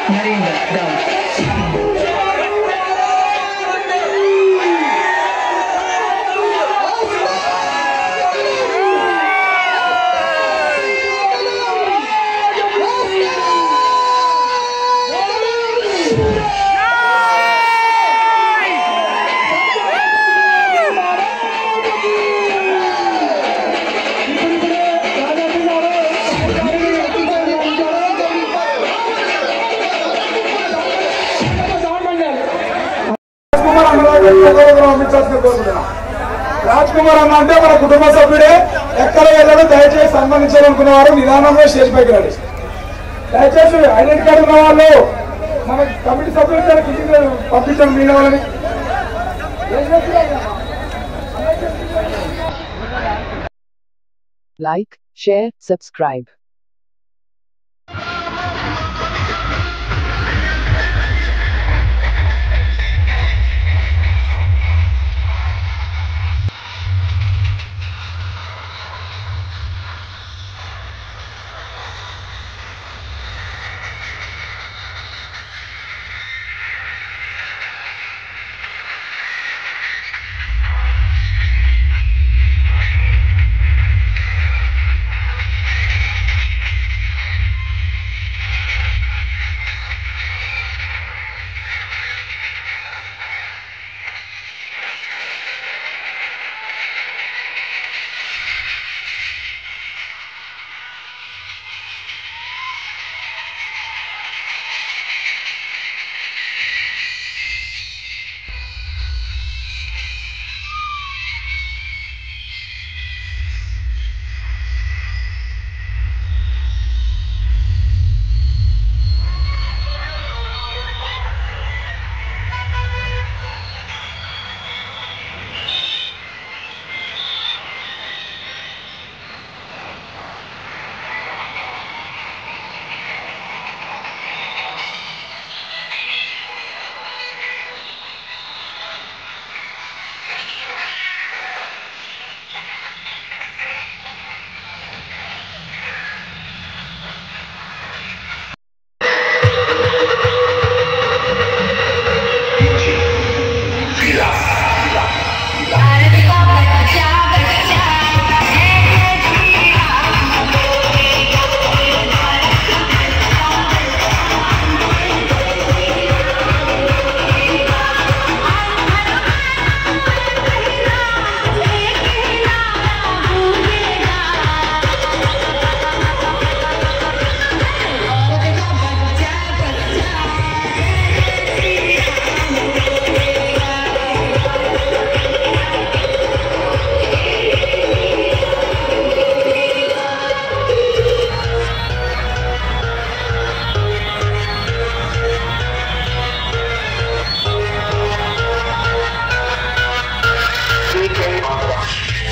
Narendra, down. Raj Kumar అన్న అంటే మన కుటుంబ సభ్యుడే. ఎక్కడ వెళ్ళాలో దయచేసి సన్మానించాలనుకున్న వారు నిదానంగా స్టేజ్ పైకి రండి. దయచేసి ఐడెంటి కార్డు ఉన్న వాళ్ళు మన కమిటీ సభ్యులు పంపించండి. మీ వాళ్ళని like, share, subscribe.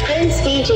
Prince DJ.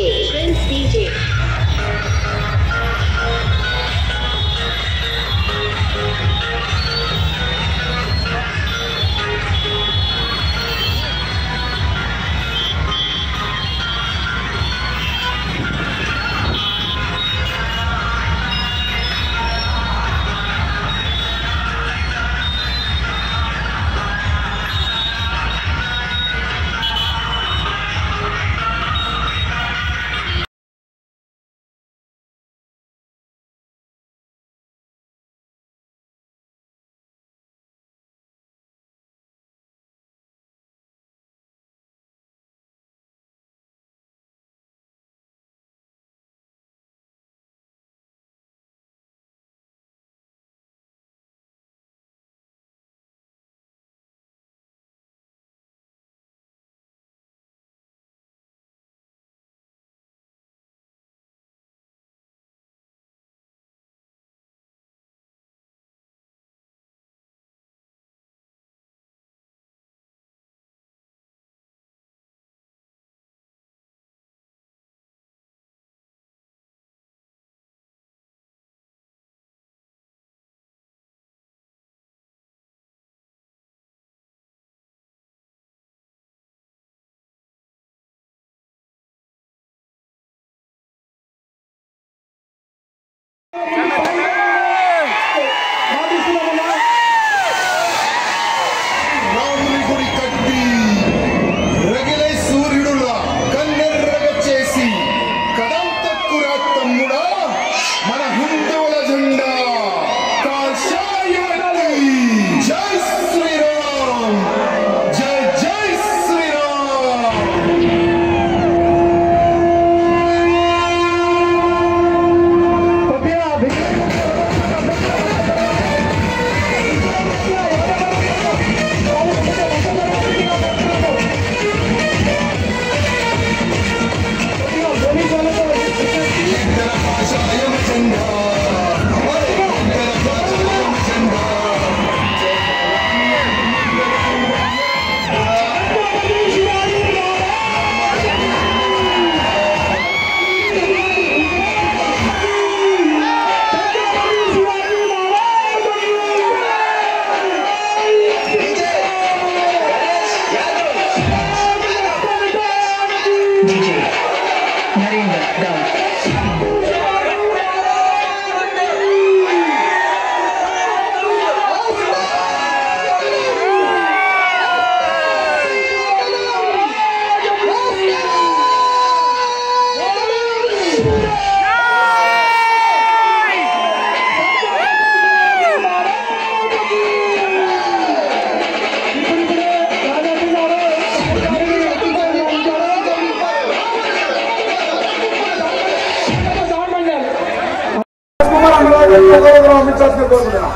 సన్మానించాల్సిన కోరుకుంటున్నాం.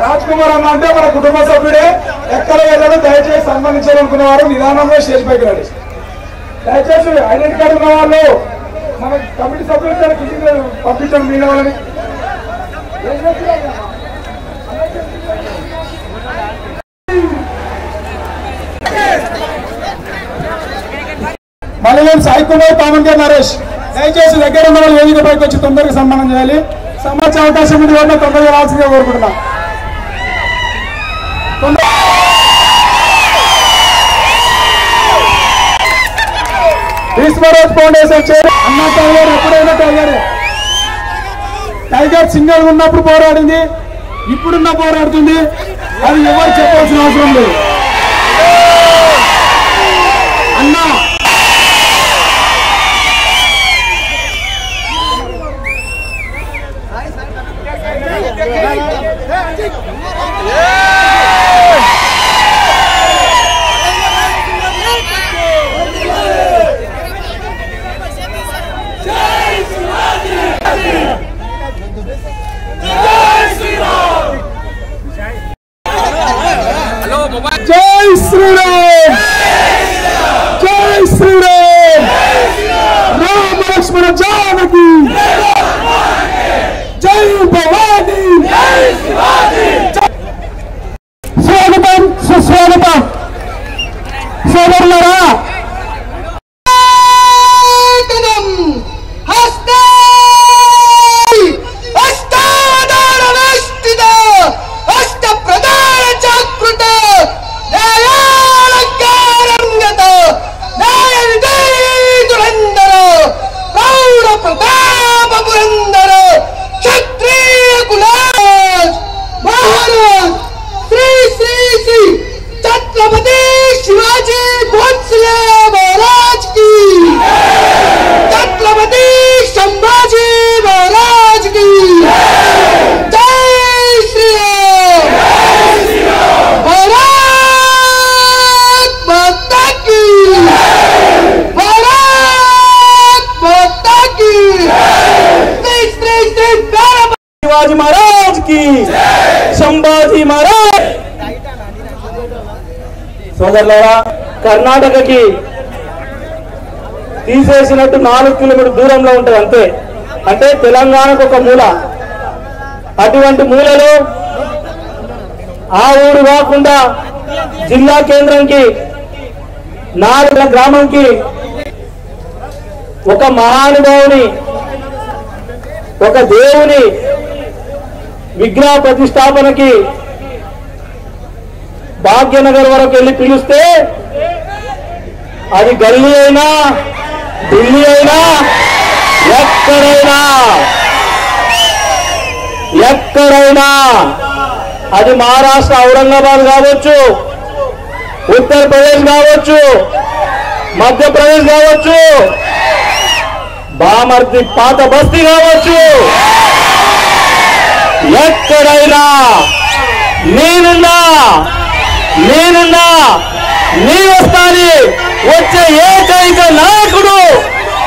రాజ్ కుమార్ అన్న అంటే మన కుటుంబ సభ్యుడే, ఎక్కడ వెళ్ళాలో దయచేసి సన్మానించాలనుకున్న వారు నిదానంగా స్టేజ్ పైకి రండి. దయచేసి ఐడెంటి కార్డు ఉన్న వాళ్ళు మన కమిటీ సభ్యులు కిందికి పంపించండి. మీడియా వాళ్ళని మళ్ళీ సాయి కుమార్, పావన్ కే నరేష్ దయచేసి దగ్గర ఉన్న వాళ్ళు వేదిక పైకి వచ్చి తొందరగా సన్మానం చేయాలి. సమాచార అవకాశం ఉంది వల్ల తొందరగా రావాల్సిందిగా కోరుకుంటున్నా. విశ్వరాజ్ ఫౌండేషన్ చైర్ అన్న టైగర్ ఎప్పుడైనా టైగర్ సింగల్ ఉన్నప్పుడు పోరాడింది, ఇప్పుడున్న పోరాడుతుంది. అది ఎవరు చెప్పాల్సిన అవసరం లేదు. అన్నా జై శ్రీరామ్, జై శ్రీరామ్, రామ లక్ష్మణ జానకి, జై భవానీ. స్వాగతం, సుస్వాగతం సోదరులారా. शिवाजी महाराज की, संभाजी महाराज. సోదరులారా, కర్ణాటకకి తీసేసినట్టు 4 కిలోమీటర్ల దూరంలో ఉంటుంది అంతే. అంటే తెలంగాణకు ఒక మూల. అటువంటి మూలలో ఆ ఊరు కాకుండా జిల్లా కేంద్రంకి 4 గ్రామంకి ఒక మహానుభావుని, ఒక దేవుని విగ్రహ ప్రతిష్టాపనకి భాగ్యనగర్ వరకు వెళ్ళి పిలిస్తే అది గల్లీ అయినా ఢిల్లీ అయినా ఎక్కడైనా అది మహారాష్ట్ర ఔరంగాబాద్ కావచ్చు, ఉత్తరప్రదేశ్ కావచ్చు, మధ్యప్రదేశ్ కావచ్చు, బామర్ది పాత బస్తీ కావచ్చు, ఎక్కడైనా నేనున్నా నీ వస్తాని వచ్చే ఏకైక నాయకుడు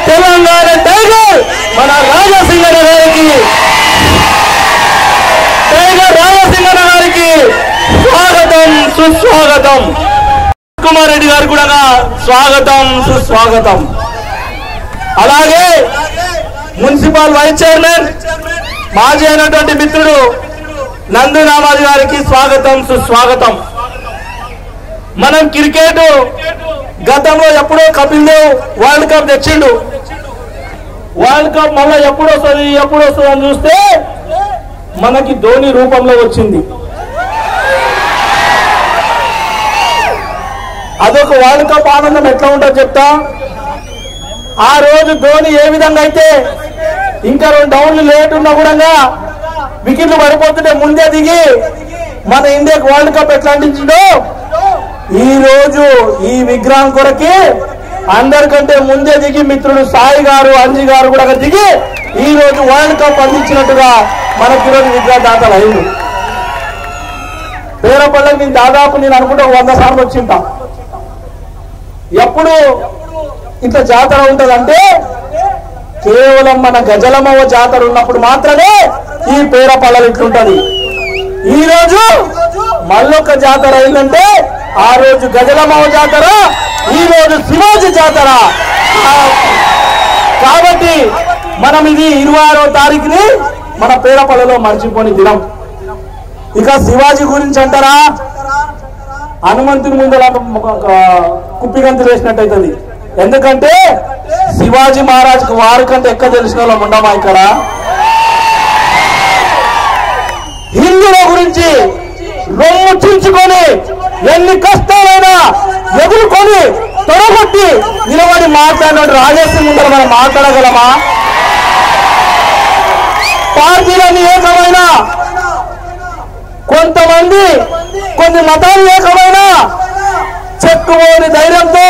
తెలంగాణ టైగర్ మన రాజసింగన గారికి. టైగర్ రాజసింగన గారికి స్వాగతం, సుస్వాగతం. కుమార్ రెడ్డి గారు కూడా స్వాగతం, సుస్వాగతం. అలాగే మున్సిపల్ వైస్ చైర్మన్ మాజీ అయినటువంటి మిత్రుడు నందు నామాజీ గారికి స్వాగతం, సుస్వాగతం. మనం క్రికెట్ గతంలో ఎప్పుడో కపిల్ దేవ్ వరల్డ్ కప్ తెచ్చిండు. వరల్డ్ కప్ మళ్ళీ ఎప్పుడు వస్తుంది అని చూస్తే మనకి ధోని రూపంలో వచ్చింది. అదొక వరల్డ్ కప్ ఆనందం ఎట్లా ఉంటుందో చెప్తా. ఆ రోజు ధోని ఏ విధంగా అయితే ఇంకా 2 డౌన్లు లేట్ ఉన్నా కూడా వికెట్లు పడిపోతుంటే ముందే దిగి మన ఇండియాకు వరల్డ్ కప్ ఎట్లా అందించిందో, ఈ రోజు ఈ విగ్రహం కొరకి అందరికంటే ముందే దిగి మిత్రుడు సాయి గారు, అంజీ గారు కూడా దిగి ఈ రోజు వరల్డ్ కప్ అందించినట్టుగా మనకి ఈరోజు విగ్రహదాతలు అయింది. పేరపల్లకి నేను దాదాపు అనుకుంటే 100 సార్లు వచ్చింటా. ఎప్పుడు ఇంత జాతర ఉంటదంటే కేవలం మన గజలమవ్వ జాతర ఉన్నప్పుడు మాత్రమే ఈ పేరపల్లలు ఇట్లుంటది. ఈ రోజు మల్లొక్క జాతర అయిందంటే ఆ రోజు గజలమావ జాతర, ఈ రోజు శివాజీ జాతర. కాబట్టి మనం ఇది 26వ తారీఖుని మన పేరపల్లలో మర్చిపోని దినం. ఇక శివాజీ గురించి అంటారా, హనుమంతుని ముందర కుప్పిగంతులు వేసినట్టయితుంది. ఎందుకంటే శివాజీ మహారాజుకు వారికంటే ఎక్కువ తెలిసిన వాళ్ళం ఉండమా ఇక్కడ. హిందువుల గురించి రొమ్ము చించుకొని ఎన్ని కష్టాలైనా ఎదుర్కొని తొడగొట్టి నిలబడి మాట్లాడినట్టు రాజేశ్వరి ముందర మనం మాట్లాడగలమా? పార్టీలన్నీ ఏకమైనా, కొంతమంది కొన్ని మతాలు ఏకమైనా చెక్కుపోని ధైర్యంతో,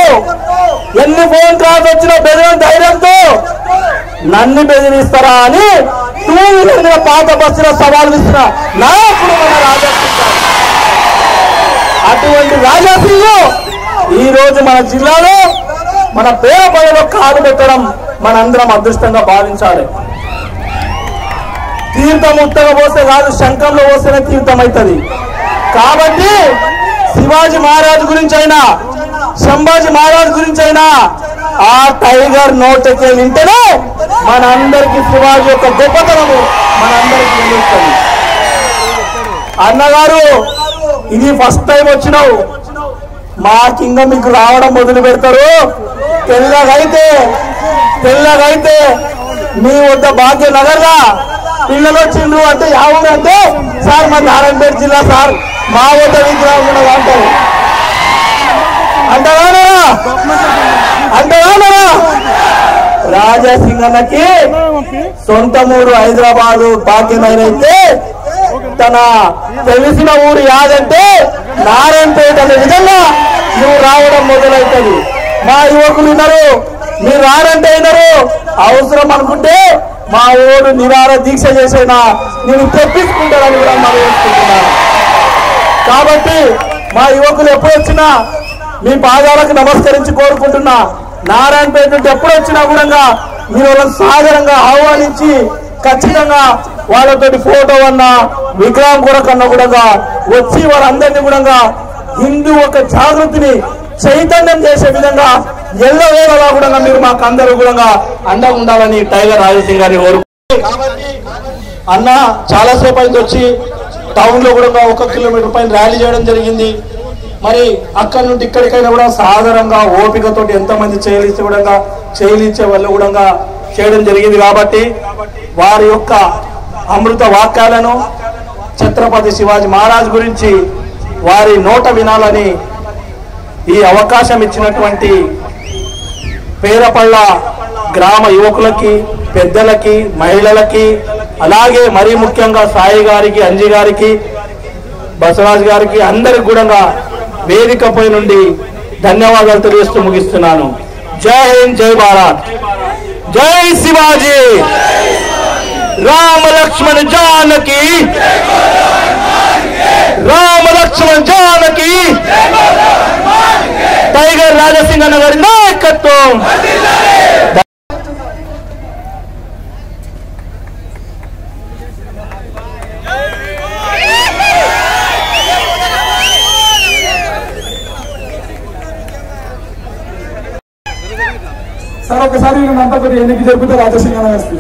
ఎన్ని ఫోన్ కాల్స్ వచ్చినా బెదిరిన ధైర్యంతో నన్ను బెదిరిస్తారా అని 2 వీలర్ మీద పాత బస్సులో సవాల్ ఇస్తున్న నాయకుడు మన రాజాసింగ్. అటువంటి రాజాసింగ్ ఈ రోజు మన జిల్లాలో మన పేరపల్లిలో కాలు పెట్టడం మనందరం అదృష్టంగా భావించాలి. తీర్థం ఉత్తగా పోస్తే కాదు, శంఖంలో పోస్తేనే తీర్థం అవుతుంది. కాబట్టి శివాజీ మహారాజ్ గురించి అయినా, సంభాజీ మహారాజ్ గురించి అయినా ఆ టైగర్ నోటకి వింటేనే మనందరికీ శివాజీ యొక్క గొప్పతనము మనందరికీ తెలుస్తుంది. అన్నగారు, ఇది ఫస్ట్ టైం వచ్చినావు, మాకింగా మీకు రావడం మొదలు పెడతారు. తెల్లగైతే మీ వద్ద భాగ్యనగర్గా పిల్లలు వచ్చిండ్రు అంటే యావుడు అంటే సార్ మా నారాయణపేట జిల్లా సార్ మా వద్ద విగ్రహం కూడా అంటారు. అంటారా రాజాసింగ్ అన్నకి సొంత ఊరు హైదరాబాదు భాగ్యనగర్ అయితే తన తెలిసిన ఊరు యాదంటే నారాయణపేట అనే విధంగా నువ్వు రావడం మొదలవుతుంది. మా యువకులు వినరు, మీరు రారంటే వినరు. అవసరం అనుకుంటే మా ఊరు నిరాహార దీక్ష చేసేనా నేను తెప్పించుకుంటానని కూడా మనం వేసుకుంటున్నాను. కాబట్టి మా యువకులు ఎప్పుడు వచ్చినా మీ పాదాలకు నమస్కరించి కోరుకుంటున్నా. నారాయణపేట నుండి ఎప్పుడు వచ్చినా కూడా మీరు వాళ్ళని సాదరంగా ఆహ్వానించి ఖచ్చితంగా వాళ్ళతోటి ఫోటో అన్నా విగ్రహం కొరకన్నా కూడా వచ్చి వాళ్ళందరినీ కూడా హిందూ ఒక జాగృతిని చైతన్యం చేసే విధంగా ఎల్లవేళలా కూడా మీరు మాకు అందరూ కూడా అండగా ఉండాలని టైగర్ రాజాసింగ్ గారిని కోరుకుంటున్నాను. అన్న చాలాసేపు అయితే వచ్చి టౌన్ లో కూడా 1 కిలోమీటర్ పైన ర్యాలీ చేయడం జరిగింది. మరి అక్కడి నుండి ఇక్కడికైనా కూడా సాధారణంగా ఓపికతోటి ఎంతమంది చేయలిచ్చే వాళ్ళు కూడా చేయడం జరిగింది. కాబట్టి వారి యొక్క అమృత వాక్యాలను, ఛత్రపతి శివాజీ మహారాజ్ గురించి వారి నోట వినాలని ఈ అవకాశం ఇచ్చినటువంటి పేరపల్ల గ్రామ యువకులకి, పెద్దలకి, మహిళలకి, అలాగే మరీ ముఖ్యంగా సాయి గారికి, అంజీ గారికి, బసవరాజ్ గారికి అందరికి కూడా వేదికపై నుండి ధన్యవాదాలు తెలియజేస్తూ ముగిస్తున్నాను. జై హింద్, జై భారత్, జై శివాజీ. రామ లక్ష్మణ జానకి, రామ లక్ష్మణ జానకి. టైగర్ రాజాసింగ్ అన్న గారి నాయకత్వం. సార్ ఒకసారి అంతా కొద్దిగా ఎన్నిక జరిపితే రాజాసింగ్ అన్న గారి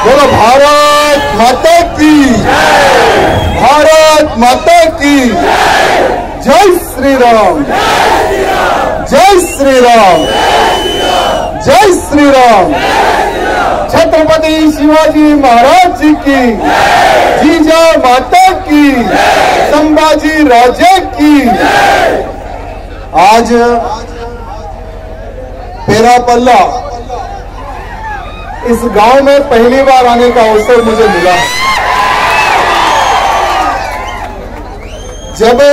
बोलो भारत माता की, भारत माता की जय श्री राम, जय श्री राम, जय श्री राम। छत्रपति शिवाजी महाराज जी की, जीजा माता की, संभाजी राजे की। आज पेरापल्ला इस गांव में पहली बार आने का अवसर मुझे मिला। जब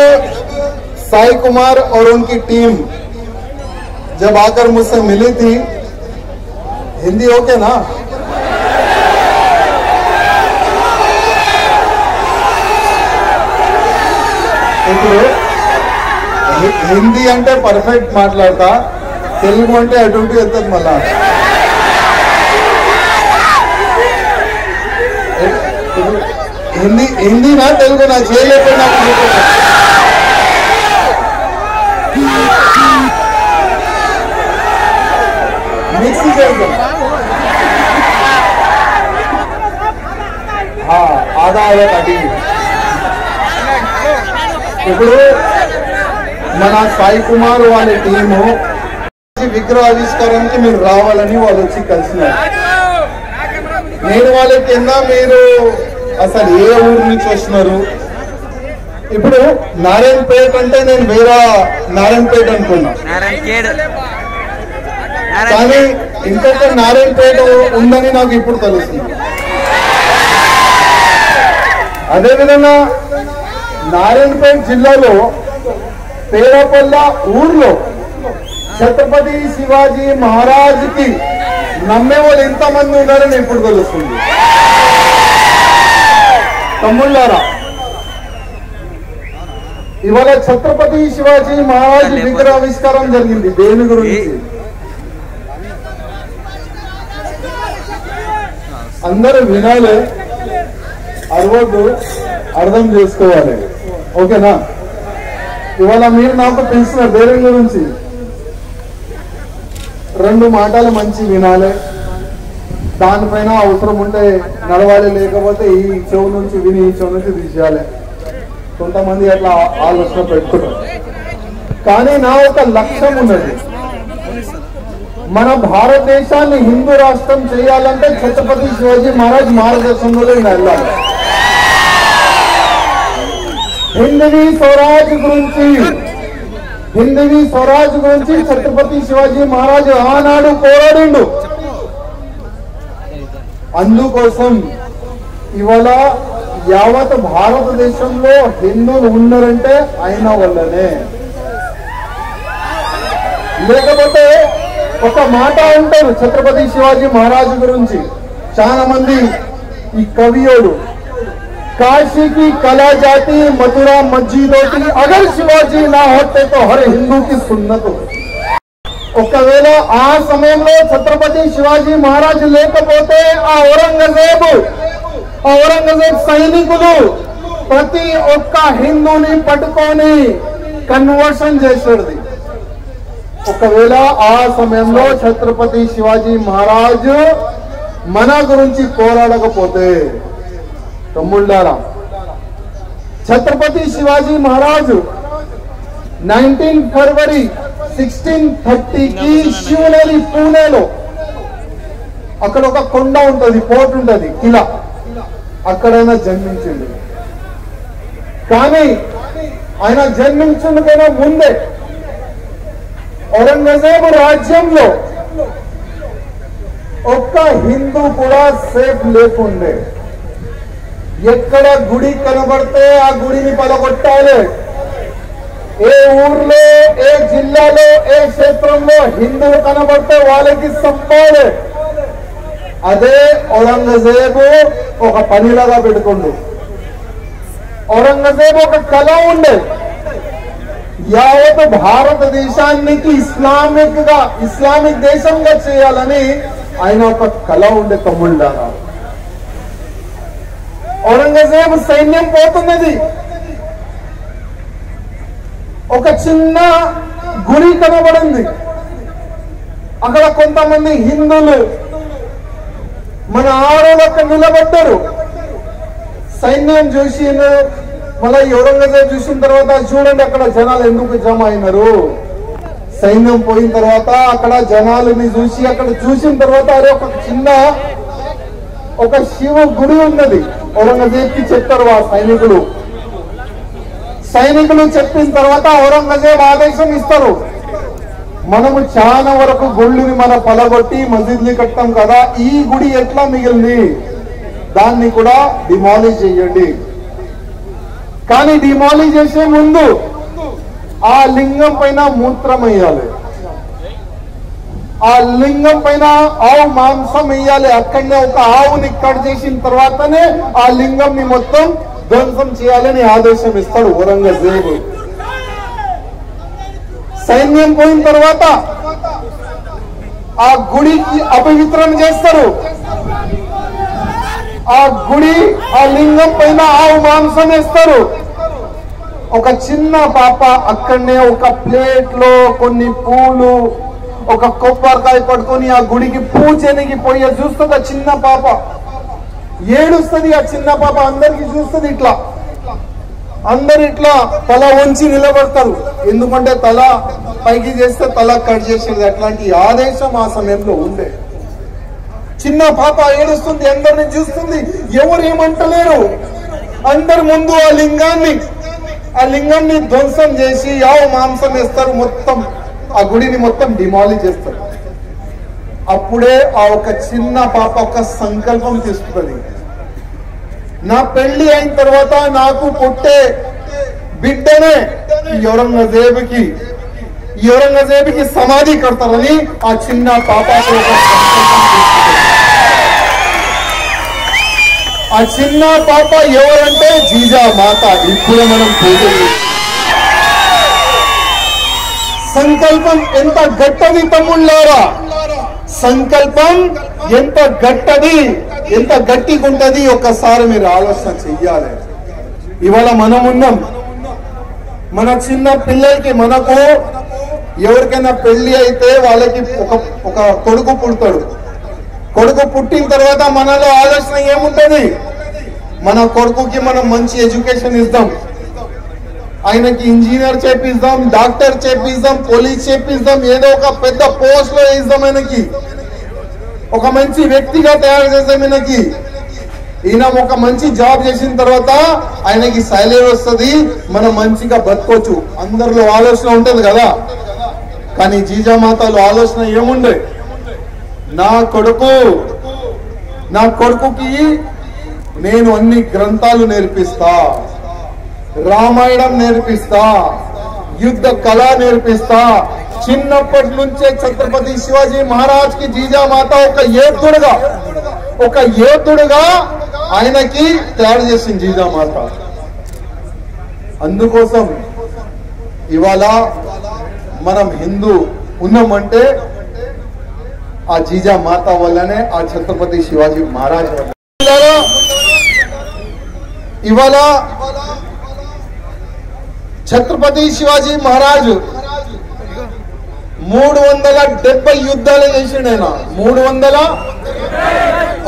साई कुमार और उनकी टीम जब आकर मुझसे मिली थी, हिंदी ओके ना? ఇప్పుడు హిందీ అంటే పర్ఫెక్ట్ మాట్లాడతా, తెలుగు అంటే అటు ఇటు వెళ్తుంది మళ్ళా. హిందీ నా తెలుగు నా చేయలేకపోయినా మిక్సీ చేద్దాం. ఆదా కటి ఇప్పుడు మన సాయి కుమార్ వాళ్ళ టీము విగ్రహ ఆవిష్కరణకి మీరు రావాలని వాళ్ళు వచ్చి కలిసినారు. నేను వాళ్ళకి కింద మీరు అసలు ఏ ఊరు నుంచి వస్తున్నారు, ఇప్పుడు నారాయణపేట అంటే నేను వేరే నారాయణపేట అనుకున్నా, కానీ ఇంకొక నారాయణపేట ఉందని నాకు ఇప్పుడు తెలుస్తుంది. అదేవిధంగా నారాయణపేట జిల్లాలో పేరాపల్లా ఊర్లో ఛత్రపతి శివాజీ మహారాజ్ కి నమ్మే వాళ్ళు ఎంతమంది ఉన్నారని ఇప్పుడు తెలుస్తుంది. తమ్ముళ్ళారా, ఇవాళ ఛత్రపతి శివాజీ మహారాజ్ విగ్రహ ఆవిష్కారం జరిగింది. దేని గురించి అందరూ వినాలి, అరవద్దు, అర్థం చేసుకోవాలి. ఓకేనా? ఇవాళ మీరు నాకు తెలిసిన దేని గురించి 2 మాటలు మంచి వినాలి, దానిపైన అవసరం ఉంటే నడవాలి, లేకపోతే ఈ చెవు నుంచి విని ఈ చెవు నుంచి తీసేయాలి. కొంతమంది అట్లా ఆలోచన పెట్టుకుంటారు. కానీ నా ఒక లక్ష్యం ఉన్నది, మన భారతదేశాన్ని హిందూ రాష్ట్రం చేయాలంటే ఛత్రపతి శివాజీ మహారాజ్ మార్గదర్శనంలో వెళ్ళాలి. హిందవీ స్వరాజ్ గురించి ఛత్రపతి శివాజీ మహారాజ్ ఆనాడు పోరాడిండు. అందుకోసం ఇవాళ యావత్ భారతదేశంలో హిందువులు ఉన్నారంటే ఆయన వల్లనే. లేకపోతే ఒక మాట అంటారు ఛత్రపతి శివాజీ మహారాజ్ గురించి చాలా మంది ఈ కవియోడు, काशी की कला जाती मथुरा मस्जिदों की, अगर शिवाजी ना होते तो हर हिंदू की सुन्नत हो. ఒకవేళ ఆ సమయంలో ఛత్రపతి శివాజీ మహారాజ్ లేకపోతే ఆ ఔరంగజేబ్ సైనికులు ప్రతి ఒక్క హిందూని పట్టుకొని కన్వర్షన్ చేసేది. ఒకవేళ ఆ సమయంలో ఛత్రపతి శివాజీ మహారాజ్ మన గురించి పోరాడకపోతే, తమ్ముళ్ళారా, ఛత్రపతి శివాజీ మహారాజు 19 ఫర్వరి 1630కి శివనేరి పూణేలో అక్కడ ఒక కొండ ఉంటుంది, పోర్ట్ ఉంటుంది, కిలా, అక్కడైనా జన్మించింది. కానీ ఆయన జన్మించుకైనా ముందే ఔరంగజేబు రాజ్యంలో ఒక్క హిందూ కూడా సేఫ్ లేకుండే. ఎక్కడ గుడి కనబడితే ఆ గుడిని పలగొట్టాలి. ఏ ఊర్లో, ఏ జిల్లాలో, ఏ క్షేత్రంలో హిందువులు కనబడితే వాళ్ళకి సంపాలి. అదే ఔరంగజేబు ఒక పనిలాగా పెట్టుకుండు. ఔరంగజేబు ఒక కళ ఉండే, యావత్ భారతదేశానికి ఇస్లామిక్ దేశంగా చేయాలని ఆయన ఒక కళ ఉండే. తమ్ముళ్ళారా, ఔరంగజేబు సైన్యం పోతున్నది, ఒక చిన్న గుడి కనబడింది. అక్కడ కొంతమంది హిందువులు మన ఆడోళ్ళకి నిలబడ్డారు. సైన్యం చూసి మళ్ళీ ఔరంగజేబు చూసిన తర్వాత చూడండి అక్కడ జనాలు ఎందుకు జమ అయినారు. సైన్యం పోయిన తర్వాత అక్కడ జనాలని చూసి అక్కడ చూసిన తర్వాత అరే ఒక చిన్న ఒక శివ గుడి ఉన్నది ఔరంగజేబ్కి చెప్తారు ఆ సైనికులు చెప్పిన తర్వాత ఔరంగజేబ్ ఆదేశం ఇస్తారు మనము చాలా వరకు గుళ్ళని మన పలగొట్టి మసీద్ని కట్టాం కదా ఈ గుడి ఎట్లా మిగిలింది దాన్ని కూడా డిమాలిష్ చేయండి కానీ డిమాలిష్ చేసే ముందు ఆ లింగం పైన మూత్రం వేయాలి ఆ లింగం పైన ఆవు మాంసం వేయాలి అక్కడనే ఒక ఆవుని కట్ చేసిన తర్వాతనే ఆ లింగం ని మొత్తం ధ్వంసం చేయాలని ఆదేశం ఇస్తాడు ఔరంగజేబు సైన్యం పోయిన తర్వాత ఆ గుడికి అపవిత్రం చేస్తారు ఆ గుడి ఆ లింగం పైన ఆవు మాంసం వేస్తారు ఒక చిన్న పాప అక్కడనే ఒక ప్లేట్ లో కొన్ని పూలు ఒక కొబ్బరికాయ పట్టుకొని ఆ గుడికి పూజనికి పోయి చూస్తుంది ఆ చిన్న పాప ఏడుస్తుంది ఆ చిన్న పాప అందరికి చూస్తుంది ఇట్లా అందరు ఇట్లా తల వంచి నిలబడతారు ఎందుకంటే తల పైకి చేస్తే తల కట్ చేసేది అట్లాంటి ఆదేశం ఆ సమయంలో ఉండే చిన్న పాప ఏడుస్తుంది అందరిని చూస్తుంది ఎవరు ఏమంటలేరు అందరి ముందు ఆ లింగాన్ని ధ్వంసం చేసి ఆవు మాంసం వేస్తారు మొత్తం ఆ గుడిని మొత్తం డిమాలిష్ చేస్తారు అప్పుడే ఆ ఒక చిన్న పాప ఒక సంకల్పం తీసుకుంటుంది నా పెళ్లి అయిన తర్వాత నాకు పుట్టే బిడ్డనే ఈ ఔరంగజేబుకి సమాధి కడతారని ఆ చిన్న పాప ఆ చిన్న పాప ఎవరంటే జీజా మాత ఇప్పుడు మనం పూజ సంకల్పం ఎంత గట్టది తమ్ముళ్ళారా సంకల్పం ఎంత గట్టిగా ఉంటది ఒక్కసారి మీరు ఆలోచన చెయ్యాలి ఇవాళ మనం ఉన్నాం మన చిన్న పిల్లలకి మనకు ఎవరికైనా పెళ్లి అయితే వాళ్ళకి ఒక కొడుకు పుడతాడు కొడుకు పుట్టిన తర్వాత మనలో ఆలోచన ఏముంటది మన కొడుకుకి మనం మంచి ఎడ్యుకేషన్ ఇద్దాం ఆయనకి ఇంజనీర్ చేపిద్దాం డాక్టర్ చేపిద్దాం పోలీస్ చేపిద్దాం ఏదో ఒక పెద్ద పోస్ట్ లో ఇద్దాం ఆయనకి ఒక మంచి వ్యక్తిగా తయారు చేద్దాం ఈయన ఒక మంచి జాబ్ చేసిన తర్వాత ఆయనకి సాలరీ వస్తుంది మనం మంచిగా బతకొచ్చు అందరిలో ఆలోచన ఉంటది కదా కానీ జీజామాతలో ఆలోచన ఏముండే నా కొడుకుకి నేను అన్ని గ్రంథాలు నేర్పిస్తా రామాయణం నేర్పిస్తా యుద్ధ కళ నేర్పిస్తా చిన్నప్పటి నుంచే ఛత్రపతి శివాజీ మహారాజ్ కి జీజామాత ఒక యోధుడుగా ఆయనకి తయారు చేసింది జీజామాత అందుకోసం ఇవాళ మనం హిందూ ఉన్నామంటే ఆ జీజామాత వల్లనే ఆ ఛత్రపతి శివాజీ మహారాజ్ వల్ల ఇవాళ ఛత్రపతి శివాజీ మహారాజు 370 యుద్ధాలు చేసిండు ఆయన 300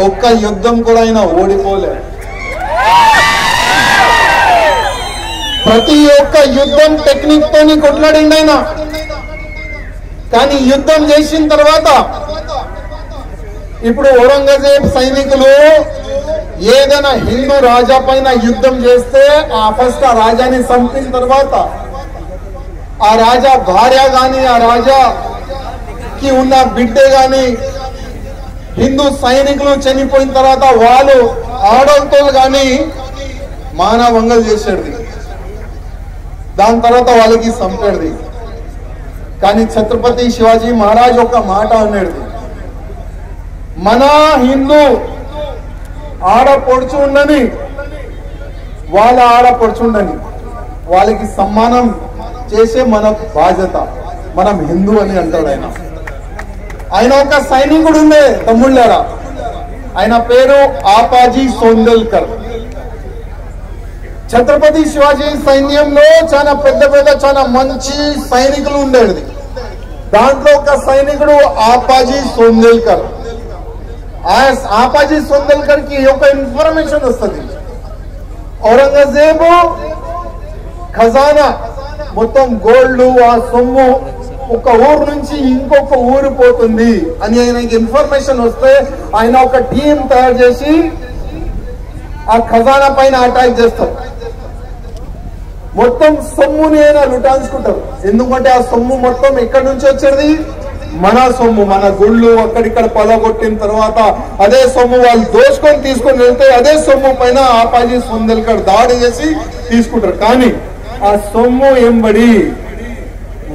ఒక్క యుద్ధం కూడా ఆయన ఓడిపోలే ప్రతి ఒక్క యుద్ధం టెక్నిక్ తోని కొట్లాడిండు ఆయన కానీ యుద్ధం చేసిన తర్వాత ఇప్పుడు ఔరంగజేబ్ సైనికులు ఏదైనా హిందూ రాజా పైన యుద్ధం చేస్తే ఆ ఫస్ట్ ఆ రాజాని చంపిన తర్వాత ఆ రాజా భార్య గాని ఆ రాజాకి ఉన్న బిడ్డే గాని హిందూ సైనికులు చనిపోయిన తర్వాత వాళ్ళు ఆడలతో గాని మానవంగలు చేసేది దాని తర్వాత వాళ్ళకి చంపేది కానీ ఛత్రపతి శివాజీ మహారాజ్ ఒక మాట అనేది మన హిందూ ఆడపడుచు ఉండని వాళ్ళ ఆడపడుచు ఉండని వాళ్ళకి సమ్మానం చేసే మన బాధ్యత మనం హిందూ అని అంటాడు ఆయన ఒక సైనికుడు ఉండే తమ్ముళ్ళారా ఆయన పేరు ఆపాజీ సోందల్కర్ ఛత్రపతి శివాజీ సైన్యంలో చాలా పెద్ద చాలా మంచి సైనికులు ఉండేది దాంట్లో ఒక సైనికుడు ఆపాజీ సోందల్కర్ ఆపాజీ సోందల్కర్ కి ఒక ఇన్ఫర్మేషన్ వస్తుంది ఔరంగజేబు ఖజానా మొత్తం గోల్డ్ ఆ సొమ్ము ఒక ఊరు నుంచి ఇంకొక ఊరు పోతుంది అని ఆయనకి ఇన్ఫర్మేషన్ వస్తే ఆయన ఒక టీం తయారు చేసి ఆ ఖజానా పైన అటాక్ చేస్తారు. మొత్తం సొమ్ముని అయినా లుటాయించుకుంటారు. ఎందుకంటే ఆ సొమ్ము మొత్తం ఎక్కడి నుంచి వచ్చేది? మన సొమ్ము. మన గుళ్ళు అక్కడిక్కడ పొలగొట్టిన తర్వాత అదే సొమ్ము వాళ్ళు దోచుకొని తీసుకొని వెళ్తే అదే సొమ్ము పైన ఆపాజీ సోందల్కర్ దాడి చేసి తీసుకుంటారు. కానీ ఆ సొమ్ము ఎంబడి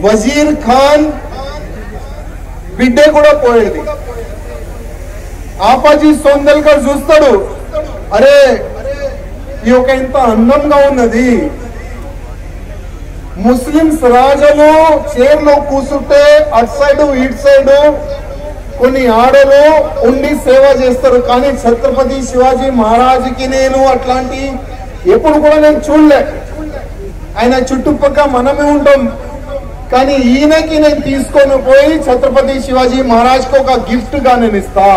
వజీర్ ఖాన్ బిడ్డే కూడా పోయేది. ఆపాజీ సోందల్కర్ చూస్తాడు, అరే ఈ ఒక ఇంత అందంగా ఉన్నది, ముస్లింస్ రాజులు చైర్లో కూర్చుంటే అటు సైడ్ ఇటు సైడ్ కొన్ని ఆడలు ఉండి సేవ చేస్తారు. కానీ ఛత్రపతి శివాజీ మహారాజుకి నేను అట్లాంటి ఎప్పుడు కూడా నేను చూడలే. ఆయన చుట్టుపక్కల మనమే ఉంటాం. కానీ ఈయనకి నేను తీసుకొని పోయి ఛత్రపతి శివాజీ మహారాజ్కి ఒక గిఫ్ట్ గా నేను ఇస్తా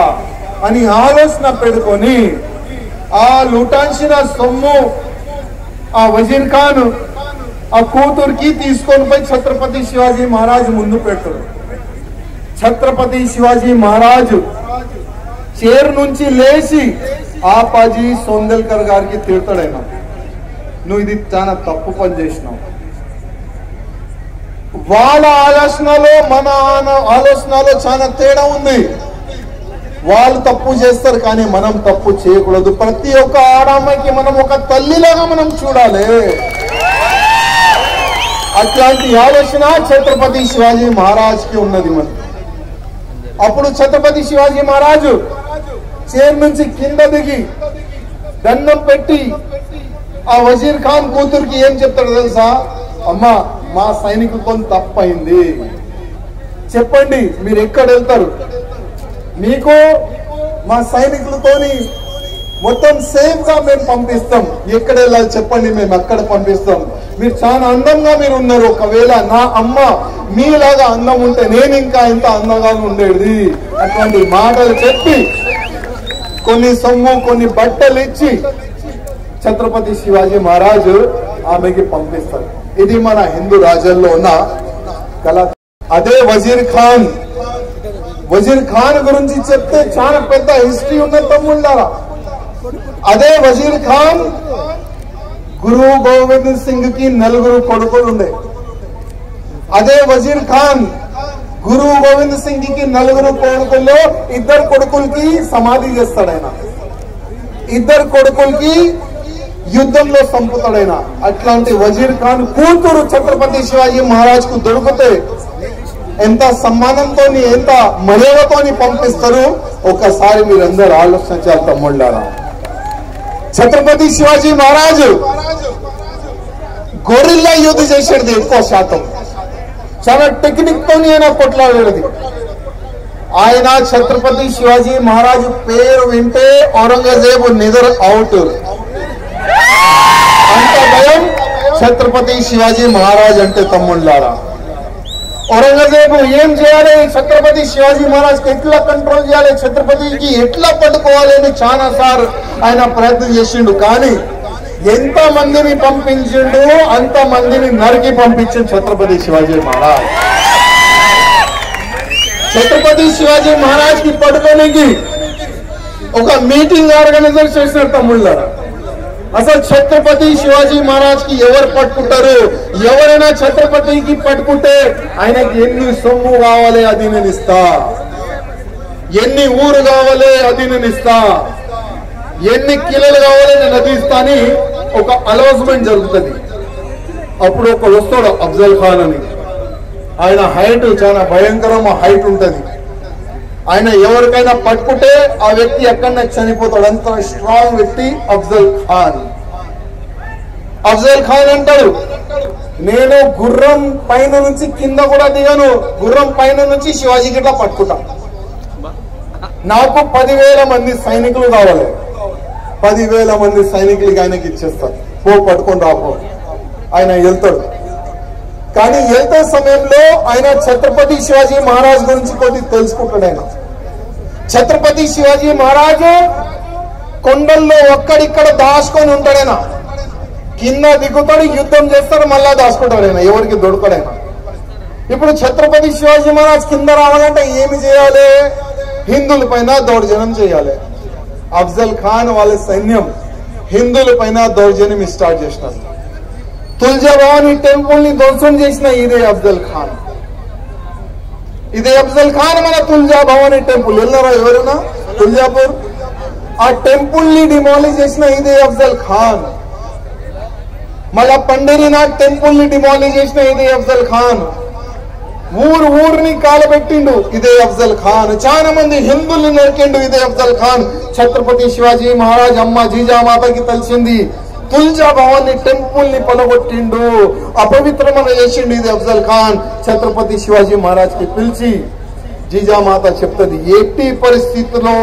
అని ఆలోచన పెట్టుకొని ఆ లూటాన్సిన సొమ్ము ఆ వజీర్ ఖాన్ ఆ కూతురికి తీసుకొని పోయి ఛత్రపతి శివాజీ మహారాజ్ ముందు పెట్టారు. ఛత్రపతి శివాజీ మహారాజ్ చైర్ నుంచి లేచి ఆపాజీ సోందల్కర్ గారికి తిడతాడైనా, నువ్వు ఇది చాలా తప్పు పని చేసినావు. వాళ్ళ ఆలోచనలో మన ఆలోచనలో చాలా తేడా ఉంది. వాళ్ళు తప్పు చేస్తారు కానీ మనం తప్పు చేయకూడదు. ప్రతి ఒక్క ఆడమ్మాయికి మనం ఒక తల్లిలాగా మనం చూడాలి. అట్లాంటి ఆలోచన ఛత్రపతి శివాజీ మహారాజ్ కి ఉన్నది. మరి అప్పుడు ఛత్రపతి శివాజీ మహారాజు చైర్ నుంచి కింద దిగి దండం పెట్టి ఆ వజీర్ ఖాన్ కూతురికి ఏం చెప్తాడు తెలుసా? అమ్మా, మా సైనికులు కొంత తప్పైంది, చెప్పండి మీరు ఎక్కడ వెళ్తారు, మీకు మా సైనికులతోని మొత్తం సేఫ్ గా మేము పంపిస్తాం, ఎక్కడ వెళ్ళాలి చెప్పండి, మేము అక్కడ పంపిస్తాం. మీరు చాలా అందంగా మీరు ఉన్నారు, ఒకవేళ నా అమ్మ మీలాగా అందం ఉంటే నేను ఇంకా ఇంత అందంగా ఉండేది. అట్లాంటి మాటలు చెప్పి కొన్ని సొమ్ము కొన్ని బట్టలు ఇచ్చి ఛత్రపతి శివాజీ మహారాజు ఆమెకి పంపిస్తారు. ఇది మన హిందూ రాజ్యాల్లో ఉన్న కళ. అదే వజీర్ ఖాన్ గురించి చెప్తే చాలా పెద్ద హిస్టరీ ఉన్న తమ్ముళ్ళారా. అదే వజీర్ ఖాన్ గురు గోవింద్ సింగ్ కి 4 కొడుకులు ఉండే. అదే వజీర్ ఖాన్ గురు గోవింద్ సింగ్ కి 4 కొడుకుల్లో 2 కొడుకులకి సమాధి చేస్తాడు ఆయన, 2 కొడుకులకి యుద్ధంలో చంపుతాడైనా. అట్లాంటి వజీర్ ఖాన్ కూతురు ఛత్రపతి శివాజీ మహారాజ్ కు దొరికితే ఎంత సమ్మానంతో ఎంత మర్యాదతో పంపిస్తారు ఒకసారి మీరందరూ ఆలోచించాలి తమ్ముళ్ళారా. ఛత్రపతి శివాజీ మహారాజు గొరిల్లా యుద్ధ చేసేది ఎక్కువ శాతం, చాలా టెక్నిక్ తోని ఆయన కొట్లాడేది. ఆయన ఛత్రపతి శివాజీ మహారాజు పేరు వింటే ఔరంగజేబు నిద్ర అవుట్, అంత భయం ఛత్రపతి శివాజీ మహారాజ్ అంటే తమ్ముళ్ళారా. ఔరంగజేబు ఏం చేయాలి, ఛత్రపతి శివాజీ మహారాజ్ కి ఎట్లా కంట్రోల్ చేయాలి, ఛత్రపతికి ఎట్లా పట్టుకోవాలి అని చాలా సార్ ఆయన ప్రయత్నం చేసిండు. కానీ ఎంత మందిని పంపించిండు, అంత మందిని నరికి పంపించిండు ఛత్రపతి శివాజీ మహారాజ్. ఛత్రపతి శివాజీ మహారాజ్ కి పట్టుకోనికి ఒక మీటింగ్ ఆర్గనైజర్ చేసినారు తమ్ముళ్ళారా. అసలు ఛత్రపతి శివాజీ మహారాజ్ కి ఎవరు పట్టుకుంటారు, ఎవరైనా ఛత్రపతికి పట్టుకుంటే ఆయనకి ఎన్ని సొమ్ము కావాలి అది నేను ఇస్తా, ఎన్ని ఊరు కావాలి అది నేను ఇస్తా, ఎన్ని కిలోలు కావాలి నేను అది ఇస్తా అని ఒక అనౌన్స్మెంట్ జరుగుతుంది. అప్పుడు ఒక వస్తాడు అఫ్జల్ ఖాన్ అని, ఆయన హైట్ చాలా భయంకరమైన హైట్ ఉంటది. ఆయన ఎవరికైనా పట్టుకుంటే ఆ వ్యక్తి ఎక్కడన్నా చనిపోతాడు, అంత స్ట్రాంగ్ వ్యక్తి అఫ్జల్ ఖాన్. అఫ్జల్ ఖాన్ అంటాడు, నేను గుర్రం పైన నుంచి కింద కూడా దిగాను, గుర్రం పైన నుంచి శివాజీకి ఇట్లా పట్టుకుంటా, నాకు 10,000 మంది సైనికులు కావాలి, 10,000 మంది సైనికులకి ఆయనకి ఇచ్చేస్తారు, పో పట్టుకొని రాపో. ఆయన వెళ్తాడు. కానీ వెళ్తే సమయంలో ఆయన ఛత్రపతి శివాజీ మహారాజ్ గురించి కొద్ది తెలుసుకుంటాడు. ఆయన ఛత్రపతి శివాజీ మహారాజు కొండల్లో ఒక్కడిక్కడ దాచుకొని ఉంటాడైనా, కింద దిగుతాడు, యుద్ధం చేస్తాడు, మళ్ళా దాచుకుంటాడు. ఆయన ఎవరికి దొరకడైనా. ఇప్పుడు ఛత్రపతి శివాజీ మహారాజ్ కింద రావాలంటే ఏమి చేయాలి? హిందువుల పైన దౌర్జన్యం చేయాలి. అఫ్జల్ ఖాన్ వాళ్ళ సైన్యం హిందువుల పైన దౌర్జన్యం స్టార్ట్ చేసినారు. తుల్జా భవానీ టెంపుల్ ని ధ్వంసం చేసిన ఇదే అఫ్జల్ ఖాన్. ఇదే అఫ్జల్ ఖాన్ మన తుల్జా భవానీ టెంపుల్ వెళ్ళారా ఎవరైనా? తుల్జాపూర్ ఆ టెంపుల్ ని డిమాలిష్ చేసిన ఇదే అఫ్జల్ ఖాన్. మళ్ళా పండరీనాథ్ టెంపుల్ ని డిమాలిష్ చేసిన ఇదే అఫ్జల్ ఖాన్. ఊరిని కాలబెట్టిండు ఇదే అఫ్జల్ ఖాన్. చాలా మంది హిందువుల్ని నరికిండు ఇదే అఫ్జల్ ఖాన్. ఛత్రపతి శివాజీ మహారాజ్ అమ్మ జీజామాతకి తెలిసింది, తుల్జా భవానీ టెంపుల్ ని పలగొట్టిండు, అపవిత్రమన చేసిండు ఇదే అఫ్జల్ ఖాన్. ఛత్రపతి శివాజీ మహారాజ్ కి పిలిచి జీజామాత చెప్తుంది, ఎట్టి పరిస్థితుల్లో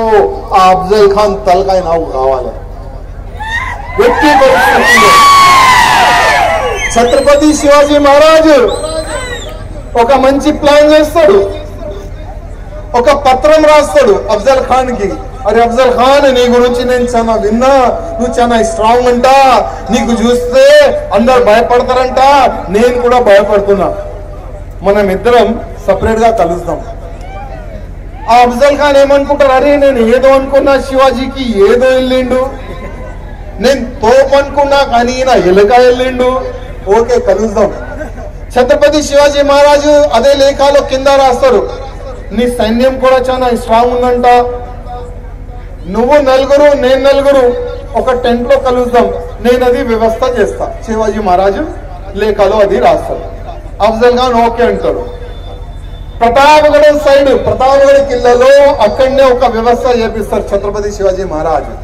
ఆ అఫ్జల్ ఖాన్ తలకాయ నాకు కావాలి. ఎట్టి పరిస్థితుల్లో ఛత్రపతి శివాజీ మహారాజ్ ఒక మంచి ప్లాన్ చేస్తాడు. ఒక పత్రం రాస్తాడు అఫ్జల్ ఖాన్ కి. అరే అఫ్జల్ ఖాన్, నీ గురించి నేను చాలా విన్నా, నువ్వు చాలా స్ట్రాంగ్ అంట, నీకు చూస్తే అందరు భయపడతారంట, నేను కూడా భయపడుతున్నా, మనం ఇద్దరం సపరేట్ గా కలుస్తాం. ఆ అఫ్జల్ ఖాన్ ఏమనుకుంటారు, అరే నేను ఏదో అనుకున్నా శివాజీకి ఏదో వెళ్ళిండు, నేను తోపు అనుకున్నా కానీ ఈయన ఎలుక వెళ్ళిండు, ఓకే కలుద్దాం. ఛత్రపతి శివాజీ మహారాజు అదే లేఖలో కింద రాస్తారు, నీ సైన్యం కూడా చాలా స్ట్రాంగ్ ఉందంట, నువ్వు నలుగురు నేను నలుగురు ఒక టెంట్ లో కలుద్దాం, నేను అది వ్యవస్థ చేస్తా. శివాజీ మహారాజు లేఖలో అది రాస్తారు. అఫ్జల్ ఖాన్ ఓకే అంటాడు. ప్రతాప్గఢ సైడ్, ప్రతాప్గఢ కిల్లలో అక్కడనే ఒక వ్యవస్థ చేపిస్తారు ఛత్రపతి శివాజీ మహారాజు.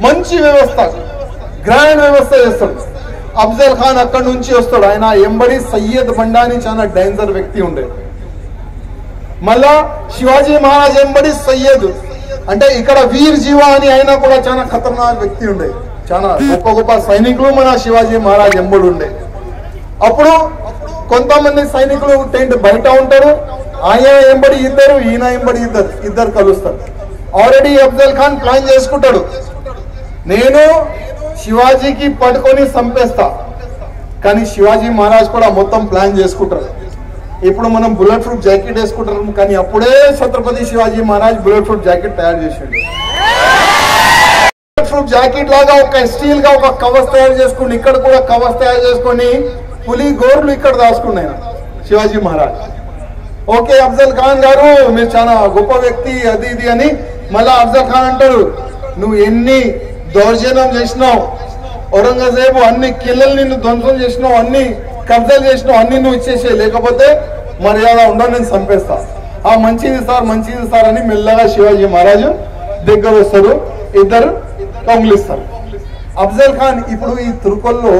మంచి వ్యవస్థ, గ్రాండ్ వ్యవస్థ చేస్తాడు. అఫ్జల్ ఖాన్ అక్కడి నుంచి వస్తాడు. ఆయన ఎంబడి సయ్యద్ బండా అని చాలా డేంజర్ వ్యక్తి ఉండే. మళ్ళా శివాజీ మహారాజ్ ఎంబడి సయ్యద్ అంటే ఇక్కడ వీర్ జీవా అని ఆయన కూడా చాలా ఖతర్నాక్ వ్యక్తి ఉండే. చాలా గొప్ప గొప్ప సైనికులు మన శివాజీ మహారాజ్ ఎంబడి ఉండే. అప్పుడు కొంతమంది సైనికులు టెంట్ బయట ఉంటారు, ఆయన ఎంబడి ఇద్దరు, ఈయన ఎంబడి ఇద్దరు కలుస్తారు. ఆల్రెడీ అఫ్జల్ ఖాన్ ప్లాన్ చేసుకుంటాడు, నేను శివాజీకి పట్టుకొని చంపేస్తా. కానీ శివాజీ మహారాజ్ కూడా మొత్తం ప్లాన్ చేసుకుంటారు. ఇప్పుడు మనం బుల్లెట్ ప్రూఫ్ జాకెట్ వేసుకుంటాం, కానీ అప్పుడే Chhatrapati Shivaji Maharaj bulletproof jacket తయారు చేసిండు. బుల్లెట్ ప్రూఫ్ జాకెట్ లాగా ఒక స్టీల్ గా ఒక కవచ్ తయారు చేసుకుని, ఇక్కడ కూడా కవచ్ తయారు చేసుకొని పులి గోర్లు ఇక్కడ దాచుకున్నాయి శివాజీ మహారాజ్. ఓకే అఫ్జల్ ఖాన్ గారు మీరు చాలా గొప్ప వ్యక్తి అది ఇది అని. మళ్ళా అఫ్జల్ ఖాన్ అంటారు, నువ్వు ఎన్ని దౌర్జన్యం చేసినావు, ఔరంగజేబు అన్ని కిల్లలు నిన్ను ధ్వంసం చేసినావు, అన్ని కబ్జాలు చేసినావు, అన్ని నువ్వు ఇచ్చేసే, లేకపోతే మర్యాద ఉండవు, నేను చంపేస్తా. ఆ మంచిది సార్ అని మెల్లగా శివాజీ మహారాజు దగ్గర వస్తారు, ఇద్దరు కౌగిలిస్తారు. అఫ్జల్ ఖాన్ ఇప్పుడు ఈ తుర్కొల్లో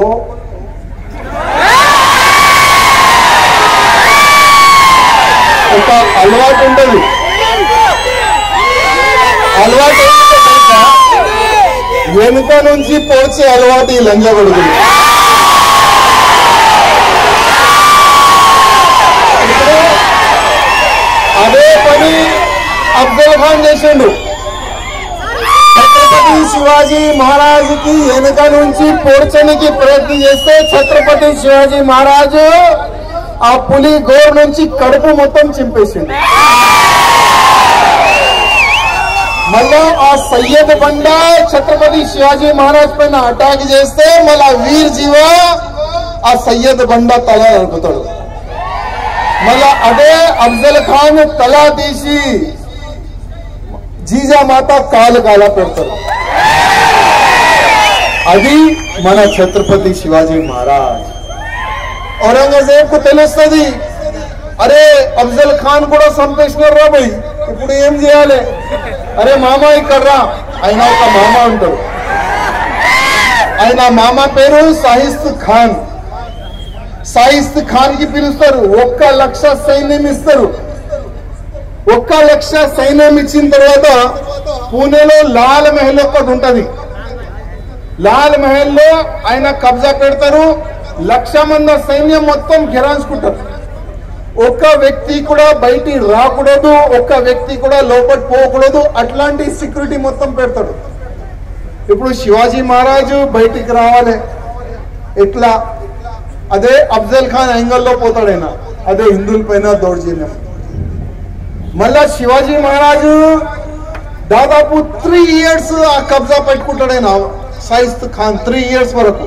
ఒక అలవాటు ఉండదు. అలవాటు వెనుక నుంచి పోర్చే అలవాటు ఈ లంజగొడుగులు. అదే పని అఫ్జల్ ఖాన్ చేసిండు. ఛత్రపతి శివాజీ మహారాజుకి వెనుక నుంచి పోర్చడానికి ప్రయత్నం చేస్తే ఛత్రపతి శివాజీ మహారాజు ఆ పులి గోర్ నుంచి కడుపు మొత్తం చింపేసిండు. మళ్ళా ఆ సయ్యద్ బండా ఛత్రపతి శివాజీ మహారాజ్ పైన అటాక్ చేస్తే మళ్ళా వీర్ జీవా ఆ సయ్యద్ బండా తల నరుకుతాడు. మళ్ళా అదే అఫ్జల్ ఖాన్ తల తీసి జీజామాత కాలు కాలా పెడతారు. అది మన ఛత్రపతి శివాజీ మహారాజ్. ఔరంగజేబ్ కు తెలుస్తుంది, అరే అఫ్జల్ ఖాన్ కూడా చంపేసినారు రా భయ్, ఇప్పుడు ఏం చేయాలి? అరే మామ ఇక్కడ రా. ఆయన ఒక మామ ఉంటాడు, ఆయన మామ పేరు సాయిస్త్ ఖాన్. సాయిస్త్ ఖాన్ కి పిలుస్తారు, 1,00,000 సైన్యం ఇస్తారు. 1,00,000 సైన్యం ఇచ్చిన తర్వాత పూణేలో లాల్ మహల్ ఒకటి ఉంటది. లాల్ మహల్ లో ఆయన కబ్జా పెడతారు. 1,00,000 మంది సైన్యం మొత్తం ఘెరాయించుకుంటారు. ఒక్క వ్యక్తి కూడా బయటికి రాకూడదు, ఒక్క వ్యక్తి కూడా లోపల పోకూడదు, అట్లాంటి సెక్యూరిటీ మొత్తం పెడతాడు. ఇప్పుడు శివాజీ మహారాజు బయటికి రావాలి ఎట్లా? అదే అఫ్జల్ ఖాన్ యాంగిల్లో పోతాడు. ఆయన అదే హిందువులపైన దౌర్జన్యం. మళ్ళా శివాజీ మహారాజు దాదాపు 3 years ఆ కబ్జా పెట్టుకుంటాడైనా సైస్త్ ఖాన్ 3 years వరకు.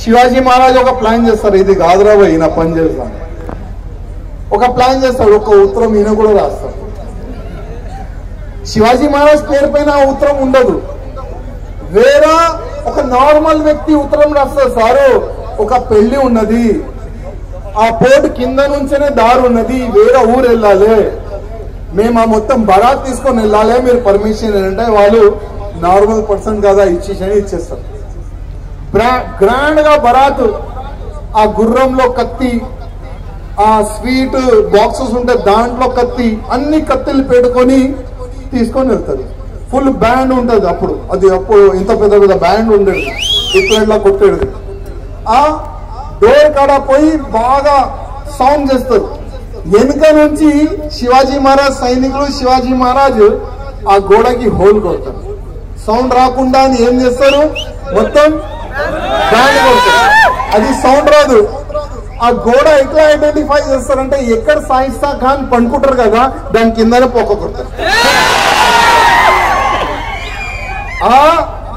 శివాజీ మహారాజు ఒక ప్లాన్ చేస్తారు, ఇది కాదురా ఈయన పని చేస్తాను, ఒక ప్లాన్ చేస్తాడు, ఒక ఉత్తరం ఈయన కూడా రాస్తాడు. శివాజీ మహారాజ్ పేరు పైన ఉత్తరం ఉండదు, వేరే ఒక నార్మల్ వ్యక్తి ఉత్తరం రాస్తారు. సారు ఒక పెళ్లి ఉన్నది, ఆ పోర్టు కింద నుంచేనే దారి ఉన్నది, వేరే ఊరు వెళ్ళాలి, మేము ఆ మొత్తం బరాత్ తీసుకొని వెళ్ళాలి, మీరు పర్మిషన్ ఏంటంటే వాళ్ళు నార్మల్ పర్సన్ కదా ఇచ్చేస్తారు. గ్రాండ్ గా బరాత్, ఆ గుర్రంలో కత్తి, ఆ స్వీట్ బాక్సెస్ ఉంటే దాంట్లో కత్తి, అన్ని కత్తిలు పెట్టుకొని తీసుకొని వెళ్తారు. ఫుల్ బ్యాండ్ ఉంటుంది అప్పుడు, అది అప్పుడు ఇంత పెద్ద పెద్ద బ్యాండ్ ఉండేది, ఇప్పుడు ఇట్లా కొట్టేది. ఆ డోర్ కాడ పోయి బాగా సౌండ్ చేస్తారు. వెనుక నుంచి శివాజీ మహారాజ్ సైనికులు శివాజీ మహారాజ్ ఆ గోడకి హోల్ కొడతారు. సౌండ్ రాకుండా అని ఏం చేస్తారు, మొత్తం బ్యాండ్ కొడతారు, అది సౌండ్ రాదు. ఆ గోడ ఎట్లా ఐడెంటిఫై చేస్తారంటే ఎక్కడ సాయిస్తా ఖాన్ పండుకుంటారు కదా దాని కిందనే పొక్క కొడతారు. ఆ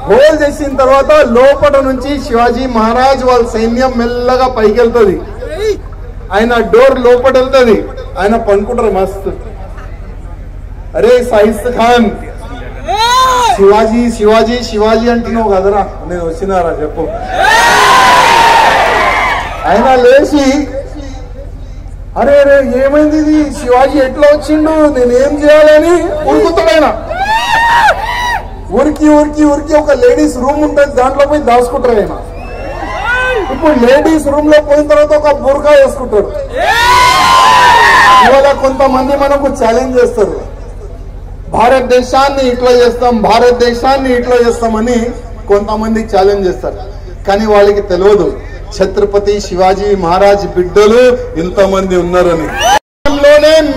హోల్ చేసిన తర్వాత లోపల నుంచి శివాజీ మహారాజ్ వాళ్ళ సైన్యం మెల్లగా పైకి వెళ్తుంది, ఆయన డోర్ లోపల వెళ్తుంది, ఆయన పండుకుంటారు మస్తు. అరే సాయిస్తా ఖాన్ శివాజీ శివాజీ శివాజీ అంటున్నావు కదరా, నేను వచ్చినారా చెప్పు. ఆయన లేచి అరే అరే ఏమైంది, ఇది శివాజీ ఎట్లా వచ్చిండు, నేనేం చేయాలని ఉరుకుతాడు. ఆయన ఉరికి ఉరికి ఉరికి ఒక లేడీస్ రూమ్ ఉంటుంది, దాంట్లో పోయి దాచుకుంటారు. ఆయన ఇప్పుడు లేడీస్ రూమ్ లో పోయిన తర్వాత ఒక బుర్కా వేసుకుంటారు. ఇవాళ కొంతమంది మనకు ఛాలెంజ్ చేస్తారు, భారతదేశాన్ని ఇట్లా చేస్తాం, భారతదేశాన్ని ఇట్లా చేస్తామని కొంతమంది ఛాలెంజ్ చేస్తారు. కానీ వాళ్ళకి తెలియదు ఛత్రపతి శివాజీ మహారాజ్ బిడ్డలు ఇంతమంది ఉన్నారని.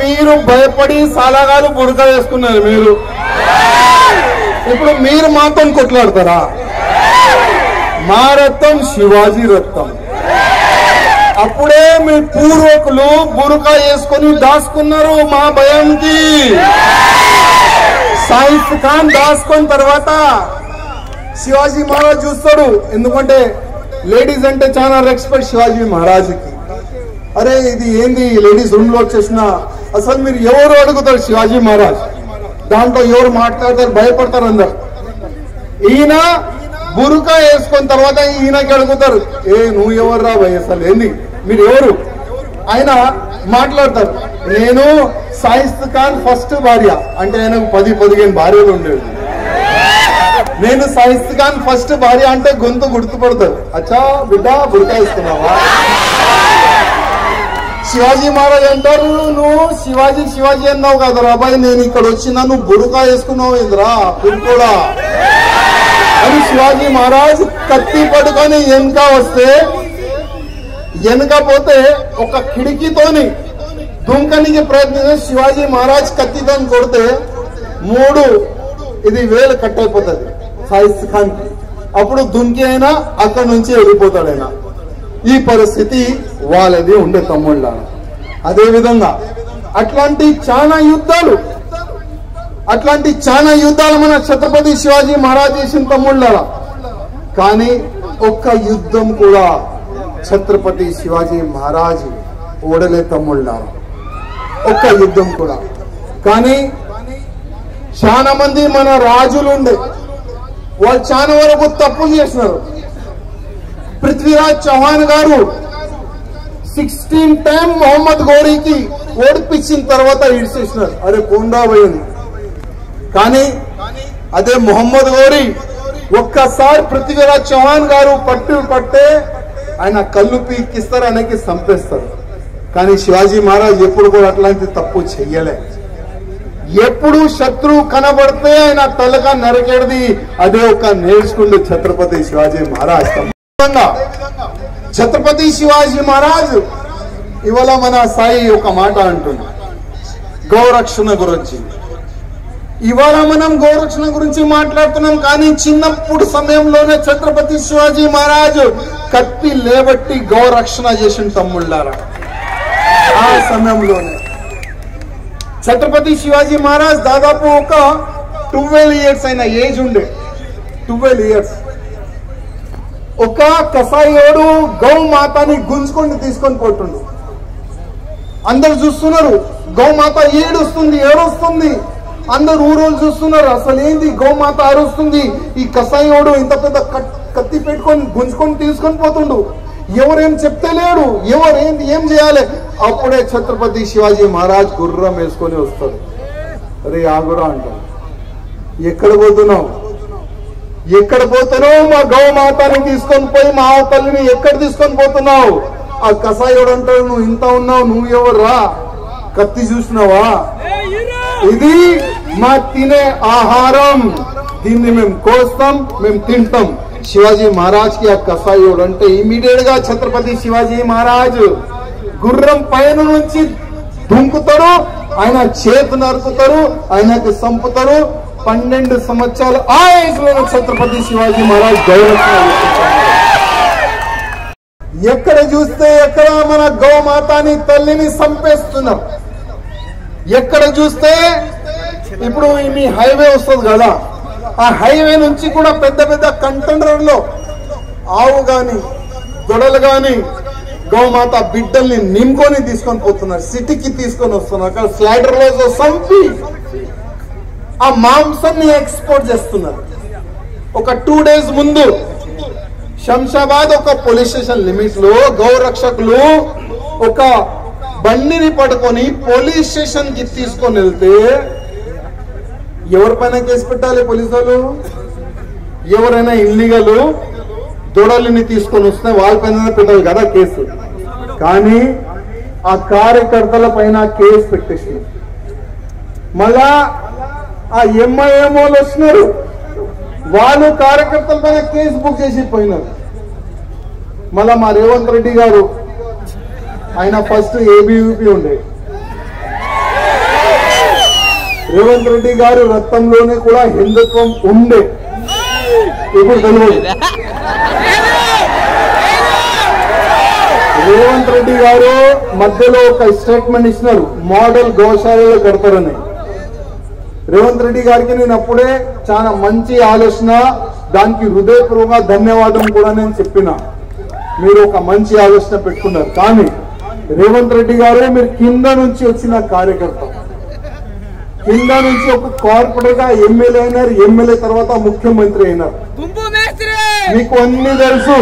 మీరు భయపడి సాలాగాలు బురక వేసుకున్నారు. మీరు ఇప్పుడు మీరు మాతో కొట్లాడతారా? మా రక్తం శివాజీ రక్తం. అప్పుడే మీ పూర్వకులు బురకా వేసుకొని దాచుకున్నారు మా భయంకి. సాయిస్తా ఖాన్ దాచుకున్న తర్వాత శివాజీ మహారాజ్ చూస్తాడు, ఎందుకంటే లేడీస్ అంటే చాలా రెస్పెక్ట్ శివాజీ మహారాజ్కి. అరే ఇది ఏంది లేడీస్ రూమ్ లో వచ్చేసిన, అసలు మీరు ఎవరు అడుగుతారు శివాజీ మహారాజ్, దాంట్లో ఎవరు మాట్లాడతారు, భయపడతారు అందరు. ఈయన బురుకా వేసుకున్న తర్వాత ఈయనకి అడుగుతారు, ఏ నువ్వు ఎవరు రా భయ్, అసలు ఏంది మీరు ఎవరు? ఆయన మాట్లాడతారు, నేను సాయిస్తా ఖాన్ ఫస్ట్ భార్య, అంటే ఆయనకు 10-15 భార్యలు ఉండేవి. నేను సాయిస్తా ఖాన్ ఫస్ట్ భార్య అంటే గొంతు గుర్తుపడతారు, అచ్చా బిడ్డ బురకా వేసుకున్నావా? శివాజీ మహారాజ్ అంటారు, నువ్వు శివాజీ శివాజీ అన్నావు కదా అబ్బాయి, నేను ఇక్కడ వచ్చినా నువ్వు బురకా వేసుకున్నావు ఇంద్రా కూడా అని. శివాజీ మహారాజ్ కత్తి పట్టుకొని వెనక వస్తే, వెనక పోతే ఒక కిటికీతోని దుంకనికి ప్రయత్నించి శివాజీ మహారాజ్ కత్తితో కొడితే 3 వేలు కట్ అయిపోతుంది సాయిస్తా ఖాన్ కి. అప్పుడు దుంకి అయినా అక్కడి నుంచి వెళ్ళిపోతాడు ఆయన. ఈ పరిస్థితి వాళ్ళది ఉండే తమ్ముళ్ళ. అదే విధంగా అట్లాంటి చాలా యుద్ధాలు మన ఛత్రపతి శివాజీ మహారాజ్ చేసిన తమ్ముళ్ళ. కానీ ఒక్క యుద్ధం కూడా ఛత్రపతి శివాజీ మహారాజ్ ఓడలే తమ్ముళ్ళ, ఒక్క యుద్ధం కూడా. కానీ చాలా మంది మన రాజులు ఉండే, వాళ్ళు చాలా వరకు తప్పులు చేసినారు. పృథ్వీరాజ్ చౌహాన్ గారు 16 టైం మొహమ్మద్ గోరీకి ఓడిపించిన తర్వాత ఇడిచేసినారు, అరే కొండా పోయింది. కానీ అదే మొహమ్మద్ గోరీ ఒక్కసారి పృథ్వీరాజ్ చౌహాన్ గారు పట్టే ఆయన కళ్ళు పీకిస్తారు, ఆయనకి చంపేస్తారు. కానీ శివాజీ మహారాజ్ ఎప్పుడు కూడా అట్లాంటి తప్పు చెయ్యలే. ఎప్పుడు శత్రువు కనబడితే ఆయన తలగా నరికేది, అదే ఒక నేర్చుకుంటే ఛత్రపతి శివాజీ మహారాజ్. ఛత్రపతి శివాజీ మహారాజ్ ఇవాళ మన సాయి ఒక మాట అంటుంది గోరక్షణ గురించి. ఇవాళ మనం గోరక్షణ గురించి మాట్లాడుతున్నాం, కానీ చిన్నప్పుడు సమయంలోనే ఛత్రపతి శివాజీ మహారాజ్ కత్తి లేబట్టి గోరక్షణ చేసిన తమ్ముళ్ళారా. ఆ ఆ సమయంలోనే ఛత్రపతి శివాజీ మహారాజ్ దాదాపు ఒక 12 years అయిన ఏజ్ ఉండే. 12 years. ఒక కసాయోడు గౌమాతని గుంజుకొని తీసుకొని పోతుండు. అందరు చూస్తున్నారు, గౌమాత ఏడుస్తుంది. అందరు ఊరోళ్ళు చూస్తున్నారు, అసలు ఏంది గౌమాత అరుస్తుంది, ఈ కసాయోడు ఇంత పెద్ద కత్తి పెట్టుకొని గుంజుకొని తీసుకొని పోతుండు. ఎవరేం చెప్తలేడు, ఎవరేంది ఏం చేయాలి. అప్పుడే ఛత్రపతి శివాజీ మహారాజ్ గుర్రం వేసుకొని వస్తారు. అరే ఆగురా అంటారు. ఎక్కడ పోతున్నావు, మా గౌమాతని తీసుకొని పోయి మా తల్లిని ఎక్కడ తీసుకొని పోతున్నావు? ఆ కసాయోడు అంటాడు, నువ్వు ఇంత ఉన్నావు, నువ్వు ఎవర్రా, కత్తి చూసినావా? ఇది మా తినే ఆహారం, దీన్ని మేము కోస్తాం, మేము తింటాం. శివాజీ మహారాజ్ కి ఆ కసాయోడు అంటే ఇమీడియట్ గా ఛత్రపతి శివాజీ మహారాజ్ గుర్రం పైన నుంచి దుంకుతారు, ఆయన చేతి నరుకుతారు, ఆయనకి సంపుతారు. 12 సంవత్సరాలు ఆ ఏజ్ లో ఛత్రపతి శివాజీ మహారాజ్ గౌరవం. ఎక్కడ చూస్తే ఎక్కడ మన గౌమాతని తల్లిని సంపేస్తున్నాం. ఎక్కడ చూస్తే ఇప్పుడు మీ హైవే వస్తుంది కదా, ఆ హైవే నుంచి కూడా పెద్ద పెద్ద కంటైనర్లో ఆవు గాని దొడలు గాని గౌమాత బిడ్డల్ని నింపుకొని తీసుకొని పోతున్నారు, సిటీకి తీసుకొని వస్తున్నారు. అక్కడ స్లైడర్ లో సంపి ఆ మాంసాన్ని ఎక్స్పోర్ట్ చేస్తున్నారు. ఒక 2 days ముందు శంషాబాద్ ఒక పోలీస్ స్టేషన్ లిమిట్ లో గౌరక్షకులు ఒక బండిని పట్టుకొని పోలీస్ స్టేషన్ కి తీసుకొని వెళ్తే ఎవరిపైన కేసు పెట్టాలి పోలీసు వాళ్ళు? ఎవరైనా ఇల్లీగల్ దొడలిని తీసుకొని వస్తే వాళ్ళపైన పెట్టాలి కదా కేసు. కానీ ఆ కార్యకర్తల పైన కేసు పెట్టేసి మళ్ళా ఆ ఎంఐఎంఓలు వచ్చినారు, వాళ్ళు కార్యకర్తల పైన కేసు బుక్ చేసి పోయినారు. మళ్ళా మా రేవంత్ రెడ్డి గారు, ఆయన ఫస్ట్ ఏబీవీపీ ఉండే. రేవంత్ రెడ్డి గారు రక్తంలోనే కూడా హిందుత్వం ఉండే, ఇప్పుడు తెలియదు. రేవంత్ రెడ్డి గారు మధ్యలో ఒక స్టేట్మెంట్ ఇచ్చినారు, మోడల్ గోశాలలో కడతారని. రేవంత్ రెడ్డి గారికి నేను అప్పుడే చాలా మంచి ఆలోచన, దానికి హృదయపూర్వక ధన్యవాదం కూడా నేను చెప్పిన. మీరు ఒక మంచి ఆలోచన పెట్టుకున్నారు. కానీ రేవంత్ రెడ్డి గారు మీరు కింద నుంచి వచ్చిన కార్యకర్త, కింద నుంచి ఒక కార్పొరేట్ గా ఎమ్మెల్యే అయినారు, ఎమ్మెల్యే తర్వాత ముఖ్యమంత్రి అయినారు. మీకు అన్ని తెలుసు,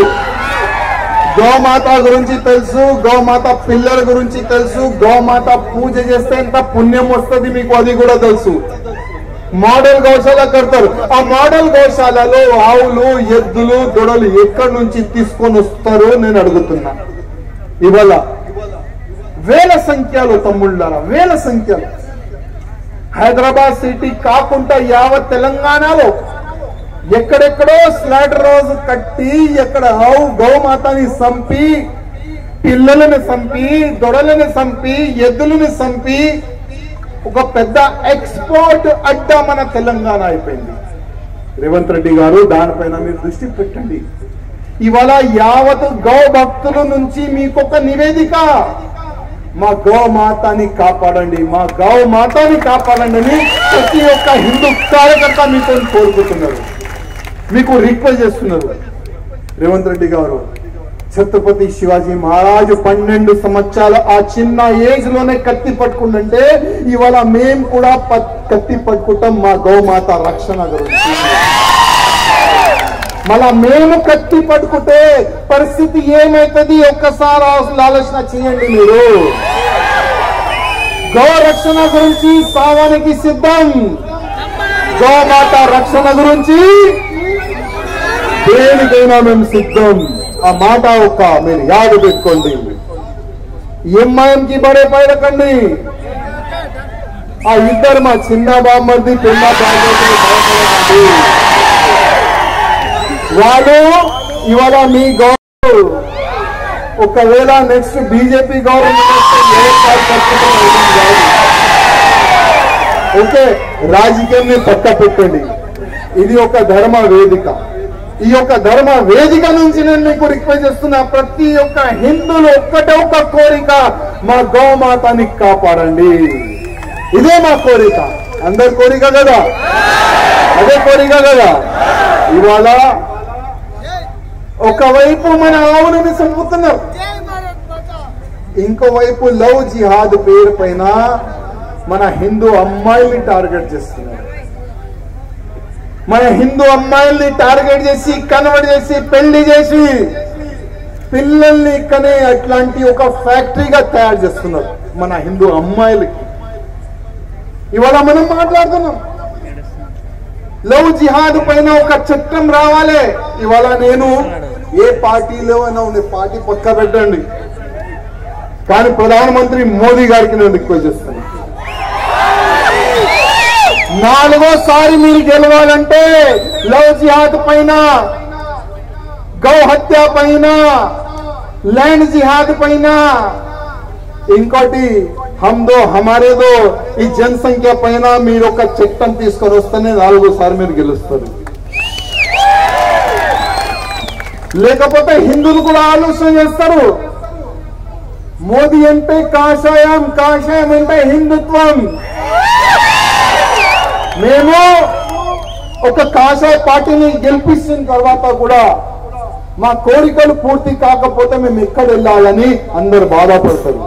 గోమాత గురించి తెలుసు, గోమాత పిల్లల గురించి తెలుసు, గోమాత పూజ చేస్తే ఎంత పుణ్యం వస్తుంది మీకు అది కూడా తెలుసు. మోడల్ గోశాల కడతారు, ఆ మోడల్ గోశాలలో ఆవులు ఎద్దులు దొడలు ఎక్కడి నుంచి తీసుకొని వస్తారు నేను అడుగుతున్నా. ఇవాళ వేల సంఖ్యలో తమ్ముళ్ళారా, వేల సంఖ్యలో హైదరాబాద్ సిటీ కాకుండా యావత్ తెలంగాణలో ఎక్కడెక్కడో స్లాటర్ రోజు కట్టి ఎక్కడ ఆవు గౌమాతని సంపి, పిల్లలను సంపి, దొడలను సంపి, ఎద్దులను సంపి ఒక పెద్ద ఎక్స్పోర్ట్ అడ్డా మన తెలంగాణ అయిపోయింది. రేవంత్ రెడ్డి గారు దానిపైన మీరు దృష్టి పెట్టండి. ఇవాళ యావత్ గౌ భక్తుల నుంచి మీకు ఒక నివేదిక, మా గౌమాతని కాపాడండి, మా గౌమాతని కాపాడండి అని ప్రతి ఒక్క హిందూ కార్యకర్త మీతో కోరుకుంటున్నారు, మీకు రిక్వెస్ట్ చేస్తున్నారు. రేవంత్ రెడ్డి గారు ఛత్రపతి శివాజీ మహారాజు 12 సంవత్సరాలు ఆ చిన్న ఏజ్ లోనే కత్తి పట్టుకుంటే ఇవాళ మేము కూడా కత్తి పట్టుకుంటాం మా గౌమాత రక్షణ గురించి. మళ్ళా మేము కత్తి పట్టుకుంటే పరిస్థితి ఏమైతుంది ఒక్కసారి ఆలోచన చేయండి. మీరు గౌ రక్షణ గురించి సావానికి సిద్ధం, గౌమాత రక్షణ గురించి దేనికైనా మేము సిద్ధం. ఆ మాట ఒక్క మీరు యాద పెట్టుకోండి. ఎంఐఎం కి బడే పడకండి. ఆ ఇద్దరు మా చిన్న బామ్మర్ది పెద్ద బామ్మర్ది వాళ్ళు ఇవాళ మీ గవర్నమెంట్ ఒకవేళ నెక్స్ట్ బీజేపీ గవర్నమెంట్ ఓకే, రాజకీయాన్ని పక్క పెట్టండి. ఇది ఒక ధర్మ వేదిక. ఈ యొక్క ధర్మ వేదిక నుంచి నేను మీకు రిక్వెస్ట్ చేస్తున్నా, ప్రతి ఒక్క హిందువులు ఒక్కటే ఒక కోరిక, మా గోమాతని కాపాడండి. ఇదే మా కోరిక, అందరి కోరిక కదా, అదే కోరిక కదా. ఇవాళ ఒకవైపు మన ఆవులని చంపుతున్నారు, ఇంకోవైపు లవ్ జిహాద్ పేరు పైన మన హిందూ అమ్మాయిల్ని టార్గెట్ చేస్తున్నారు. మన హిందూ అమ్మాయిల్ని టార్గెట్ చేసి కన్వర్ట్ చేసి పెళ్లి చేసి పిల్లల్ని కనే అట్లాంటి ఒక ఫ్యాక్టరీగా తయారు చేస్తున్నారు మన హిందూ అమ్మాయిలకి. ఇవాళ మనం మాట్లాడుతున్నాం లవ్ జిహాద్ పైన ఒక చట్టం రావాలి. ఇవాళ నేను ఏ పార్టీలో అయినా ఉంది, పార్టీ పక్క పెట్టండి, కానీ ప్రధానమంత్రి మోదీ గారికి నేను రిక్వెస్ట్ చేస్తాను, 4వసారి మీరు గెలవాలంటే లవ్ జిహాద్ పైన, గౌ హత్య పైన, ల్యాండ్ జిహాద్ పైన, ఇంకోటి హమ్దో హమారేదో ఈ జనసంఖ్య పైన మీరు ఒక చట్టం తీసుకొని వస్తేనే 4వసారి మీరు గెలుస్తారు. లేకపోతే హిందువులు కూడా ఆలోచన చేస్తారు, మోదీ అంటే కాషాయం, కాషాయం అంటే హిందుత్వం. మేము ఒక కాషాయ పార్టీని గెలిపించిన తర్వాత కూడా మా కోరికలు పూర్తి కాకపోతే మేము ఎక్కడ వెళ్ళాలని అందరు బాధపడతారు.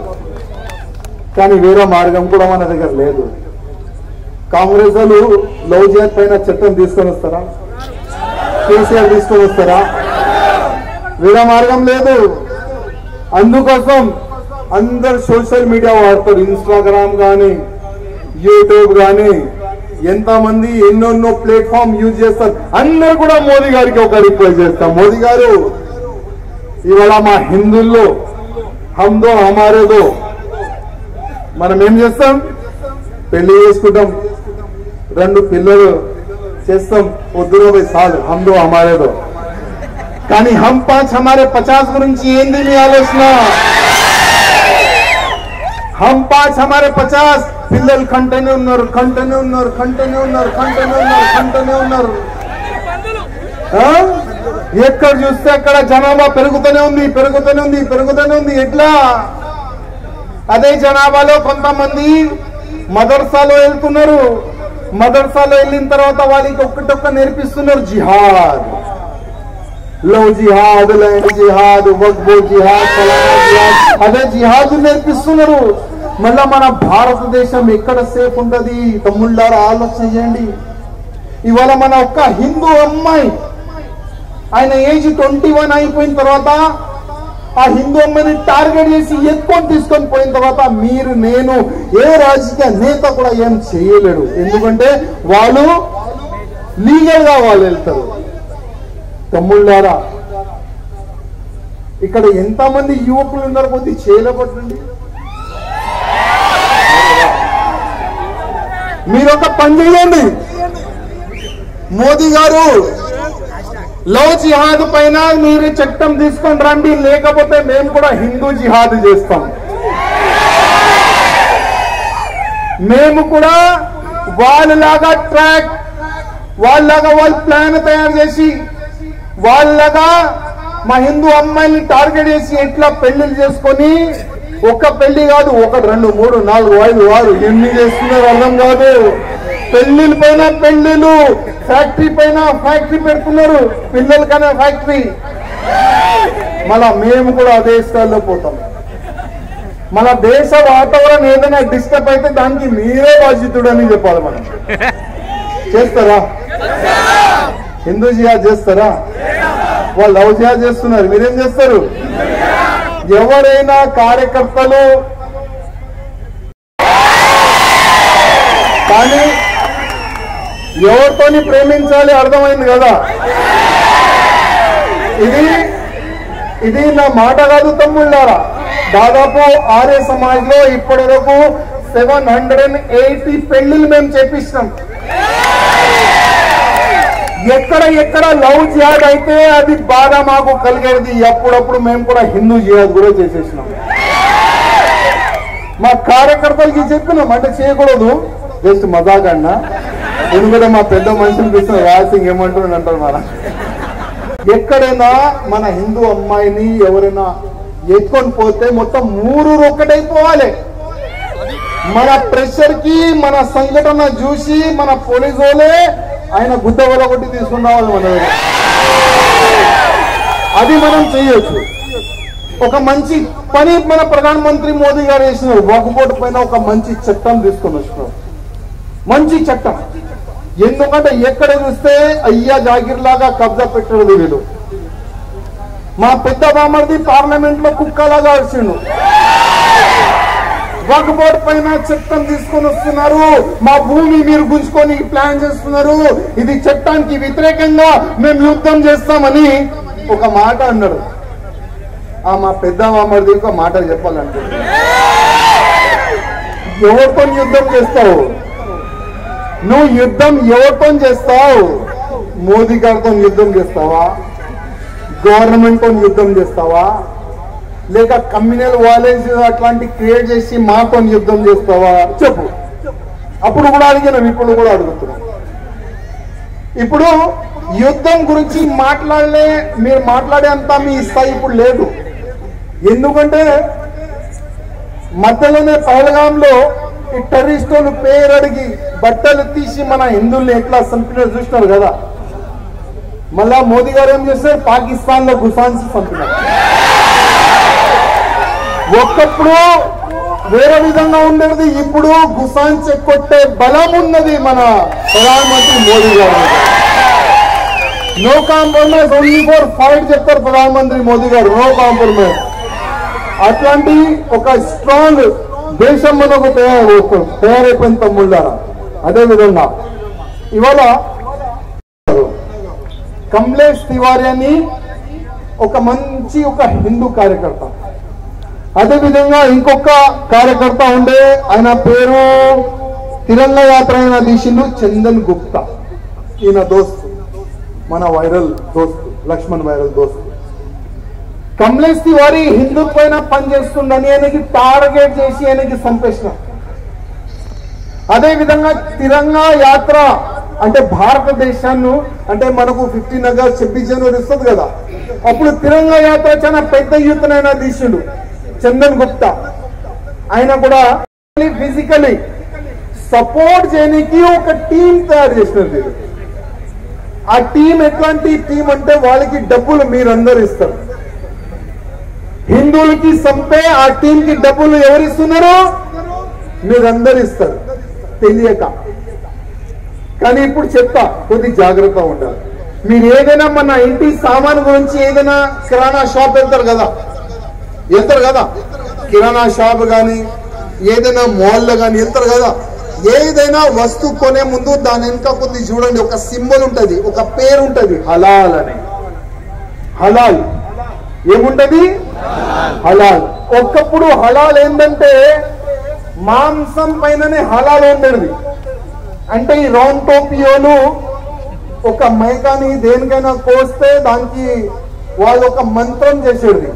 కానీ వేరే మార్గం కూడా మన దగ్గర లేదు. కాంగ్రెస్ వాళ్ళు లవ్ జిహాద్ పైన చట్టం తీసుకొని వస్తారా? కేసీఆర్ తీసుకొని వస్తారా? వేరే మార్గం లేదు. అందుకోసం అందరు సోషల్ మీడియా వాడతారు, ఇన్స్టాగ్రామ్ కానీ యూట్యూబ్ కానీ, ఎంతమంది ఎన్నెన్నో ప్లాట్ఫామ్ యూజ్ చేస్తారు. అందరూ కూడా మోదీ గారికి ఒక రిక్వెస్ట్ చేస్తాం, మోదీ గారు ఇవాళ మా హిందువుల్లో హమ్దో హమారేదో మనం ఏం చేస్తాం, పెళ్లి చేసుకుంటాం, 2 పిల్లలు చేస్తాం, పొద్దున పోయి సాలు హమ్దో హమారేదో. కానీ హమ్ 5 హమారే 50 గురించి ఏంది మీ ఆలోచన? హమ్ 5 హమారే 50 పిల్లలు కంటనే ఉన్నారు, కంటనే ఉన్నారు, కంటనే ఉన్నారు, కంటనే ఉన్నారు, కంటనే ఉన్నారు. ఎక్కడ చూస్తే అక్కడ జనాభా పెరుగుతూనే ఉంది, పెరుగుతూనే ఉంది, పెరుగుతూనే ఉంది. ఎట్లా? అదే జనాభాలో కొంతమంది మదర్సాలో వెళ్తున్నారు, మదర్సాలో వెళ్ళిన తర్వాత వాళ్ళకి ఒక్కటొక్క నేర్పిస్తున్నారు జిహాద్, లవ్ జిహాద్, ల్యాండ్ జిహాద్, వక్ఫ్ జిహాద్, ఫలానా జిహాద్, అదే జిహాద్ నేర్పిస్తున్నారు. మళ్ళా మన భారతదేశం ఎక్కడ సేఫ్ ఉంటది? తమ్ముళ్ళారా ఆలోచన చేయండి. ఇవాళ మన ఒక్క హిందూ అమ్మాయి ఆయన ఏజ్ 21 అయిపోయిన తర్వాత ఆ హిందూ అమ్మాయిని టార్గెట్ చేసి ఎత్తుకొని తీసుకొని పోయిన తర్వాత మీరు నేను ఏ రాజకీయ నేత కూడా ఏం చేయలేడు. ఎందుకంటే వాళ్ళు లీగల్ గా వాళ్ళు వెళ్తారు. తమ్ముళ్ళారా ఇక్కడ ఎంతమంది యువకులు ఉన్నారు, కొద్ది చేయలేబట్టండి. మీరు ఒక పని చేయండి, మోదీ గారు లవ్ జిహాద్ పైన మీరు చట్టం తీసుకొని రండి, లేకపోతే మేము కూడా హిందూ జిహాద్ చేస్తాం. మేము కూడా వాళ్ళలాగా ట్రాక్, వాళ్ళలాగా వాళ్ళు ప్లాన్ తయారు చేసి, వాళ్ళలాగా మా హిందూ అమ్మాయిని టార్గెట్ చేసి ఎట్లా పెళ్లిళ్ళు చేసుకొని, ఒక పెళ్లి కాదు, 1, 2, 3, 4, 5, 6 ఎన్ని చేస్తున్నారు అర్థం కాదు. పెళ్లిళ్ళ పైన పెళ్లిళ్ళు, ఫ్యాక్టరీ పైన ఫ్యాక్టరీ పెడుతున్నారు, పిల్లలకైనా ఫ్యాక్టరీ. మళ్ళా మేము కూడా అదే స్థాయిలో పోతాం. మన దేశ వాతావరణం ఏదైనా డిస్టర్బ్ అయితే దానికి మీరే బాధ్యతుడు అని చెప్పాలి. మనం చేస్తారా? హిందూ జిహాద్ చేస్తారా? వాళ్ళు లవ్ జిహాద్ చేస్తున్నారు, మీరేం చేస్తారు? ఎవరైనా కార్యకర్తలు కానీ ఎవరితోని ప్రేమించాలి అర్థమైంది కదా. ఇది నా మాట కాదు తమ్ముళ్ళారా. దాదాపు ఆర్య సమాజ్ లో ఇప్పటి వరకు 780 పెళ్లిళ్ళు మేము చేపిస్తాం. ఎక్కడ లవ్ జిహాద్ అయితే అది బాధ మాకు కలిగేది. అప్పుడప్పుడు మేము కూడా హిందూ జిహాద్ కూడా చేసేసినాం. మా కార్యకర్తలకి చెప్పినాం, అంటే చేయకూడదు, జస్ట్ మజాక్ అన్నా. ఎందుకంటే మా పెద్ద మనుషులు చూసిన రాసింగ్ ఏమంటారు అంటారు. మన ఎక్కడైనా మన హిందూ అమ్మాయిని ఎవరైనా ఎత్తుకొని పోతే మొత్తం ఊరు ఒక్కటైపోవాలి. మన ప్రెషర్ కి మన సంఘటన చూసి మన పోలీసు వాళ్ళే ఆయన గుద్ద వల్ల కొట్టి తీసుకుని రావాలి మన దగ్గర. అది మనం చేయొచ్చు. ఒక మంచి పని మన ప్రధానమంత్రి మోదీ గారు చేసినారు. వక్ఫ్ పైన ఒక మంచి చట్టం తీసుకొని వచ్చినారు. మంచి చట్టం. ఎందుకంటే ఎక్కడ చూస్తే అయ్యా జాగీర్ లాగా కబ్జా పెట్టాడు వీళ్ళు. మా పెద్ద బామర్ది పార్లమెంట్ లో కుక్కలాగా వచ్చిండు. వక్ఫ్ పైన చట్టం తీసుకొని వస్తున్నారు. మా భూమి మీరు గుంజుకొని ప్లాన్ చేస్తున్నారు. ఇది చట్టానికి వ్యతిరేకంగా మేము యుద్ధం చేస్తామని ఒక మాట అన్నాడు. మా పెద్ద బామర్ది ఒక మాట చెప్పాలంటే, ఎవరితో యుద్ధం చేస్తావు నువ్వు? యుద్ధం ఎవరితో చేస్తావు? మోదీ గారితో యుద్ధం చేస్తావా? గవర్నమెంట్ తో యుద్ధం చేస్తావా? లేక కమ్యూనల్ వాయిలెన్స్ అట్లాంటి క్రియేట్ చేసి మాతో యుద్ధం చేస్తావా? చెప్పు. అప్పుడు కూడా అడిగినాం, ఇప్పుడు కూడా అడుగుతున్నాం. ఇప్పుడు యుద్ధం గురించి మీరు మాట్లాడే అంత మీ స్థాయి ఇప్పుడు లేదు. ఎందుకంటే మధ్యలోనే పహల్గాంలో ఈ టెర్రరిస్టులు పేరు అడిగి బట్టలు తీసి మన హిందువుల్ని ఎట్లా చంపినారు చూసినారు కదా. మళ్ళా మోదీ గారు ఏం చేస్తారు? పాకిస్తాన్ లో గుసాన్స్ చంపినారు. ఒకప్పుడు వేరే విధంగా ఉండేది, ఇప్పుడు గుసాన్స్ కొట్టే బలం ఉన్నది మన ప్రధానమంత్రి మోదీ గారు. No compromise, only for fight చెప్తారు ప్రధానమంత్రి మోదీ గారు. No compromise. అట్లాంటి ఒక స్ట్రాంగ్ దేశం మనకు తయారైపోయిన తమ్ముళ్ళారా. అదేవిధంగా ఇవాళ కమలేష్ తివారీ అని ఒక మంచి హిందూ కార్యకర్త, అదేవిధంగా ఇంకొక కార్యకర్త ఉండే, ఆయన పేరు తిరంగా యాత్ర అయిన తీసిండు చందన్ గుప్తా. ఈయన దోస్తు, మన వైరల్ దోస్తు, లక్ష్మణ్ వైరల్ దోస్తు. కమలేష్ తివారీ హిందూ పైన పనిచేస్తుండని ఆయనకి టార్గెట్ చేసి ఆయనకి చంపేసిన. అదేవిధంగా తిరంగా యాత్ర అంటే భారతదేశాన్ని, అంటే మనకు 15 ఆగస్ట్ 26 జనవరి వస్తుంది కదా, అప్పుడు తిరంగా యాత్ర చాలా పెద్ద యూత్నైనా తీసిండు చందన్ గుప్తా. ఆయన కూడా ఫిజికలీ సపోర్ట్ చేయడానికి ఒక టీం తయారు చేసినది. ఆ టీం ఎట్లాంటి టీం అంటే వాళ్ళకి డబ్బులు మీరందరూ ఇస్తారు. హిందువులకి చంపే ఆ టీం కి డబ్బులు ఎవరిస్తున్నారు? మీరందరూ ఇస్తారు తెలియక. కానీ ఇప్పుడు చెప్తా, కొద్ది జాగ్రత్త ఉండాలి. మీరు ఏదైనా మన ఇంటి సామాన్ గురించి ఏదైనా కిరాణా షాప్ వెళ్తారు కదా, కిరాణా షాప్ కానీ ఏదైనా మాల్లో కానీ వెళ్తారు కదా, ఏదైనా వస్తువు కొనే ముందు దాని వెనుక కొద్ది చూడండి, ఒక సింబల్ ఉంటది, ఒక పేరు ఉంటది, హలాల్ అని. హలాల్ ఏముంటది? హలాల్. ఒకప్పుడు హలాల్ ఏంటంటే మాంసం పైననే హలాల్ ఉండేది. అంటే ఈ రౌండ్ టోపియోలు ఒక మేకని దేనికైనా కోస్తే దానికి వాళ్ళు ఒక మంత్రం చేసేది,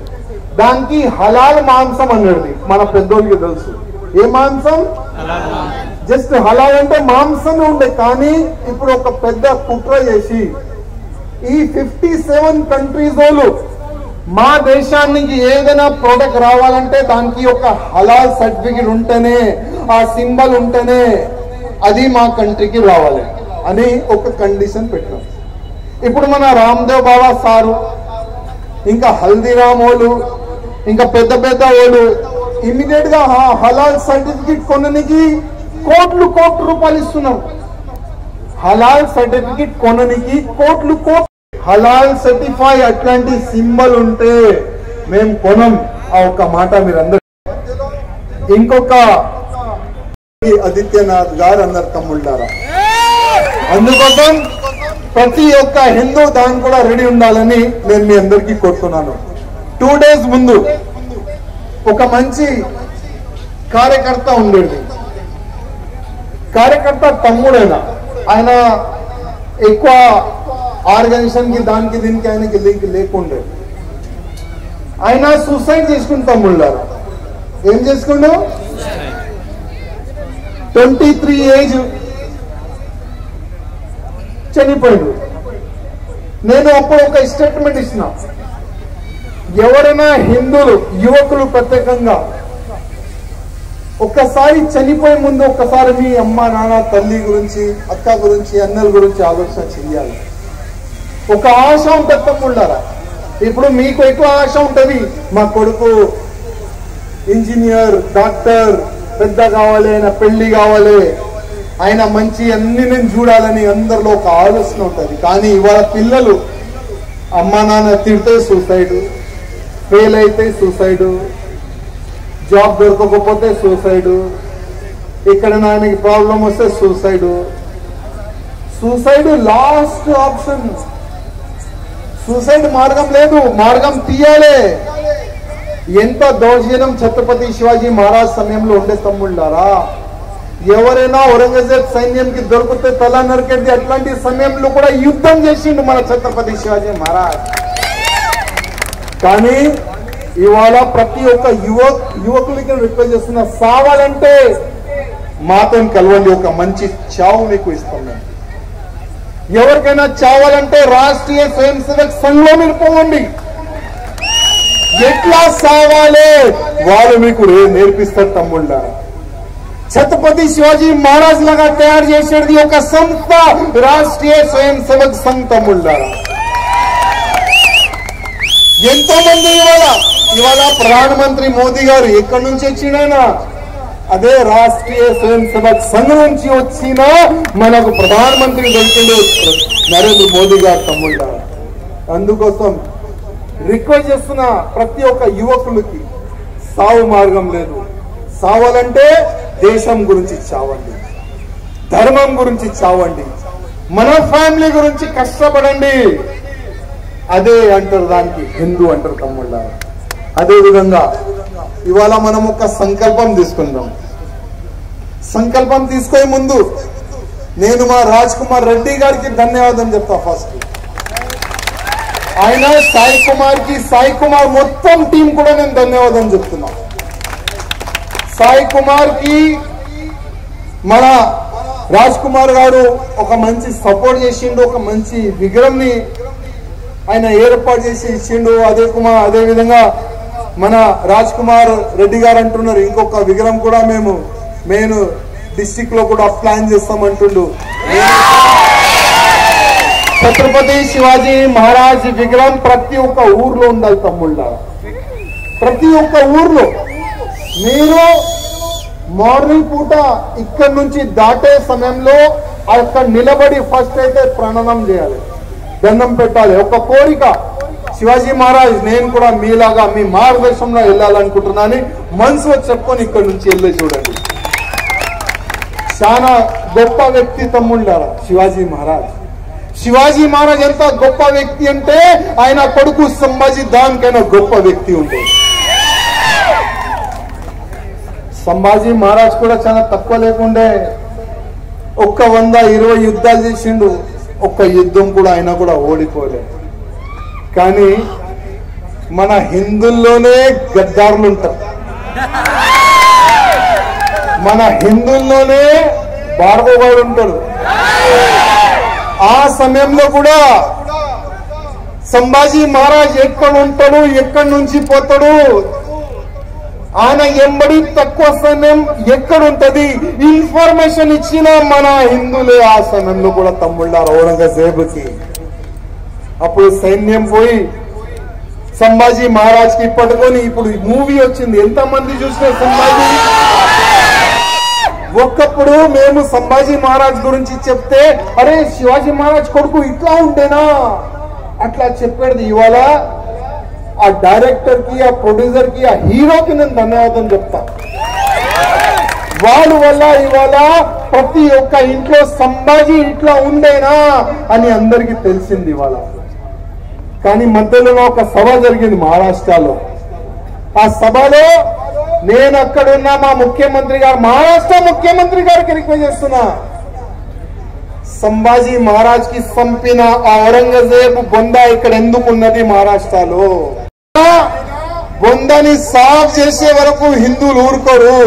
దానికి హలాల్ మాంసం అనేది మన పెద్దోళ్ళకి తెలుసు. ఏ మాంసం? జస్ట్ హలాల్ అంటే మాంసమే ఉండే. కానీ ఇప్పుడు ఒక పెద్ద కుట్ర చేసి ఈ 57 కంట్రీస్ వాళ్ళు మా దేశానికి ఏదైనా ప్రోడక్ట్ రావాలంటే దానికి ఒక హలాల్ సర్టిఫికెట్ ఉంటేనే, ఆ సింబల్ ఉంటేనే అది మా కంట్రీకి రావాలి అని ఒక కండిషన్ పెట్టాం. ఇప్పుడు మన రామ్దేవ్ బాబా సారు, ఇంకా హల్దీరామ్ వాళ్ళు, ఇంకా పెద్ద పెద్ద వాళ్ళు ఇమీడియట్ గా హలాల్ సర్టిఫికెట్ కొనడానికి కోట్లు రూపాయలు ఇస్తున్నారు. హలాల్ సర్టిఫికెట్ కొనడానికి కోట్లు. హలాల్ సర్టిఫై అట్లాంటి సింబల్ ఉంటే మేము కొనం. ఆ ఒక్క మాట మీరందరూ. ఇంకొక ఆదిత్యనాథ్ గారు అన్నారు తమ్ముళ్ళారా, అందుకోసం ప్రతి ఒక్క హిందూ దాన్ని కూడా రెడీ ఉండాలని నేను మీ అందరికీ కోరుతున్నాను. 2 days ముందు ఒక మంచి కార్యకర్త ఉండేది. కార్యకర్త తమ్ముడైనా, ఆయన ఎక్కువ ఆర్గనైజేషన్ కి దానికి దీనికి ఆయనకి లింక్ లేకుండే. ఆయన సూసైడ్ చేసుకుని తమ్ముళ్ళారు. ఏం చేసుకుండు? 23 ఏజ్ చనిపోయాడు. నేను అప్పుడు ఒక స్టేట్మెంట్ ఇచ్చిన, ఎవరైనా హిందువులు యువకులు ప్రత్యేకంగా ఒక్కసారి చనిపోయే ముందు ఒక్కసారి మీ అమ్మ నాన్న తల్లి గురించి అక్క గురించి అన్నల గురించి ఆలోచన చెయ్యాలి. ఒక ఆశ ఉంటుంది తమ్ముళ్ళారా. ఇప్పుడు మీకు ఎక్కువ ఆశ ఉంటది, మా కొడుకు ఇంజనీర్ డాక్టర్ పెద్ద కావాలి, ఆయన పెళ్లి కావాలి, ఆయన మంచి అన్ని నేను చూడాలని అందరిలో ఒక ఆలోచన ఉంటుంది. కానీ ఇవాళ పిల్లలు అమ్మా నాన్న తిడితే సూసైడ్, ఫెయిల్ అయితే సూసైడ్, జాబ్ దొరకకపోతే సూసైడ్, ఇక్కడ ఆయనకి ప్రాబ్లం వస్తే suicide. Suicide last option. Suicide మార్గం లేదు, మార్గం తీయాలి. ఎంత దౌర్జన్యం ఛత్రపతి శివాజీ మహారాజ్ సమయంలో ఉండే తమ్ముళ్ళారా. ఎవరైనా ఔరంగజేబ్ సైన్యంకి దొరికితే తల నరికేది. అట్లాంటి సమయంలో కూడా యుద్ధం చేసిండు మన ఛత్రపతి శివాజీ మహారాజ్. కానీ ఇవాళ ప్రతి ఒక్క యువకులకి రిక్వెస్ట్ చేస్తున్నా, సావాలంటే మాతో కలవండి, ఒక మంచి చావు మీకు ఇస్తాం. ఎవరికైనా చావాలంటే రాష్ట్రీయ స్వయం సేవక్ సంఘంలో మీరు పోవండి. ఎట్లా సావాలి వాళ్ళు మీకు నేర్పిస్తారు తమ్ముళ్ళారా. ఛత్రపతి శివాజీ మహారాజ్ లాగా తయారు చేసేది ఒక సంస్థ రాష్ట్రీయ స్వయం సేవక్ సంఘ్ తమ్ముళ్ళారా. ఎంతో మంది ఇవాళ ప్రధానమంత్రి మోదీ గారు ఎక్కడి నుంచి వచ్చినా అదే రాష్ట్రీయ స్వయం సేవక్ సంఘ్ నుంచి వచ్చిన మనకు ప్రధానమంత్రి దొరికిండు నరేంద్ర మోదీ గారు తమ్ముళ్ళారా. అందుకోసం రిక్వెస్ట్ చేస్తున్న ప్రతి ఒక్క యువకులకి సావు మార్గం లేదు. సావాలంటే దేశం గురించి చావండి, ధర్మం గురించి చావండి, మన ఫ్యామిలీ గురించి కష్టపడండి. అదే అంటారు, దానికి హిందూ అంటారు తమ్ముళ్ళారా. అదే విధంగా ఇవాళ మనం ఒక సంకల్పం తీసుకుందాం. సంకల్పం తీసుకునే ముందు నేను మా రాజ్ కుమార్ రెడ్డి గారికి ధన్యవాదం చెప్తా. ఫస్ట్ ఆయన సాయి కుమార్ మొత్తం టీం కూడా నేను ధన్యవాదం చెప్తున్నా. సాయి కుమార్ కి మన రాజ్ కుమార్ గారు ఒక మంచి సపోర్ట్ చేసిండు, ఒక మంచి విగ్రహంని ఆయన ఏర్పాటు చేసి ఇచ్చిండు. అదే విధంగా మన రాజ్ కుమార్ రెడ్డి గారు అంటున్నారు ఇంకొక విగ్రహం కూడా మేము మెయిన్ డిస్ట్రిక్ట్ లో కూడా ప్లాన్ చేస్తామంటుండు. ఛత్రపతి శివాజీ మహారాజ్ విగ్రహం ప్రతి ఒక్క ఊర్లో ఉండాలి తమ్ముళ్ళ. ప్రతి ఒక్క ఊర్లో మీరు మార్నింగ్ పూట ఇక్కడ నుంచి దాటే సమయంలో అక్కడ నిలబడి ఫస్ట్ అయితే ప్రణామం చేయాలి, దండం పెట్టాలి. ఒక కోరిక, శివాజీ మహారాజ్ నేను కూడా మీలాగా మీ మార్గదర్శనంలో వెళ్ళాలనుకుంటున్నాను మనసులో చెప్పుకొని ఇక్కడ నుంచి వెళ్ళి చూడండి. చాలా గొప్ప వ్యక్తి తమ్ముళ్ళారా శివాజీ మహారాజ్. శివాజీ మహారాజ్ ఎంత గొప్ప వ్యక్తి అంటే ఆయన కొడుకు సంభాజీ దానికైనా గొప్ప వ్యక్తి ఉండే. సంభాజీ మహారాజ్ కూడా చాలా తక్కువ లేకుండే, 120 యుద్ధాలు చేసిండు, ఒక్క యుద్ధం కూడా ఆయన కూడా ఓడిపోలే. కానీ మన హిందువుల్లోనే గద్దారులు ఉంటారు, మన హిందువుల్లోనే భార్గవగాడు ఉంటారు. ఆ సమయంలో కూడా సంభాజీ మహారాజ్ ఎక్కడ ఉంటాడు, ఎక్కడి నుంచి పోతాడు, ఆయన ఎంబడి తక్కువ సమయం ఎక్కడుంటది ఇన్ఫర్మేషన్ ఇచ్చిన మన హిందువులే ఆ సమయంలో కూడా తమ్ముళ్ళారు ఔరంగజేబుకి. అప్పుడు సైన్యం పోయి సంభాజీ మహారాజ్ కి పట్టుకొని ఇప్పుడు మూవీ వచ్చింది, ఎంతమంది చూసిన సంభాజీ. ఒక్కప్పుడు మేము సంభాజీ మహారాజ్ గురించి చెప్తే అరే శివాజీ మహారాజ్ కొడుకు ఇట్లా ఉండేనా అట్లా చెప్పేది. ఇవాళ ఆ డైరెక్టర్ కి, ఆ ప్రొడ్యూసర్ కి, ఆ హీరోకి నేను ధన్యవాదం చెప్తా. వాళ్ళ వల్ల ఇవాళ ప్రతి ఒక్క ఇంట్లో సంభాజీ ఇట్లా ఉండేనా అని అందరికి తెలిసింది ఇవాళ. కానీ మధ్యలో ఒక సభ జరిగింది మహారాష్ట్రలో. ఆ సభలో నేను అక్కడున్న మా ముఖ్యమంత్రి గారు, మహారాష్ట్ర ముఖ్యమంత్రి గారికి రిక్వెస్ట్ చేస్తున్నా, సంభాజీ మహారాజ్ కి చంపిన ఆ ఔరంగజేబు బొంద ఇక్కడ ఎందుకున్నది మహారాష్ట్రలో? బొందని సాఫ్ చేసే వరకు హిందువులు ఊరుకోరు.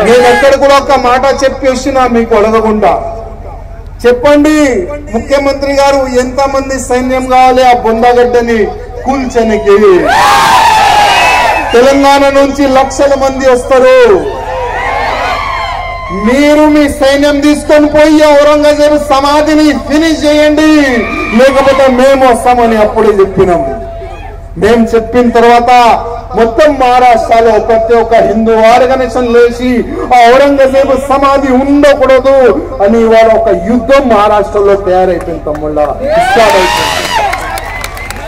నేను ఎక్కడ కూడా ఒక మాట చెప్పి వచ్చినా మీకు అడగకుండా చెప్పండి ముఖ్యమంత్రి గారు ఎంతమంది సైన్యం కావాలి ఆ బొందగడ్డని కూల్చనికి తెలంగాణ నుంచి లక్షల మంది వస్తారు. మీరు మీ సైన్యం తీసుకొని పోయి ఔరంగజేబు సమాధిని ఫినిష్ చేయండి, లేకపోతే మేము వస్తామని అప్పుడే చెప్పినాం. మేము చెప్పిన తర్వాత మొత్తం మహారాష్ట్రలో ప్రతి ఒక్క హిందూ ఆర్గనైజేషన్ లేచి ఆ ఔరంగజేబు సమాధి ఉండకూడదు అని ఇవాళ ఒక యుద్ధం మహారాష్ట్రలో తయారైపోయింది. తమ్ముళ్ళ స్టార్ట్ అయిపోయింది.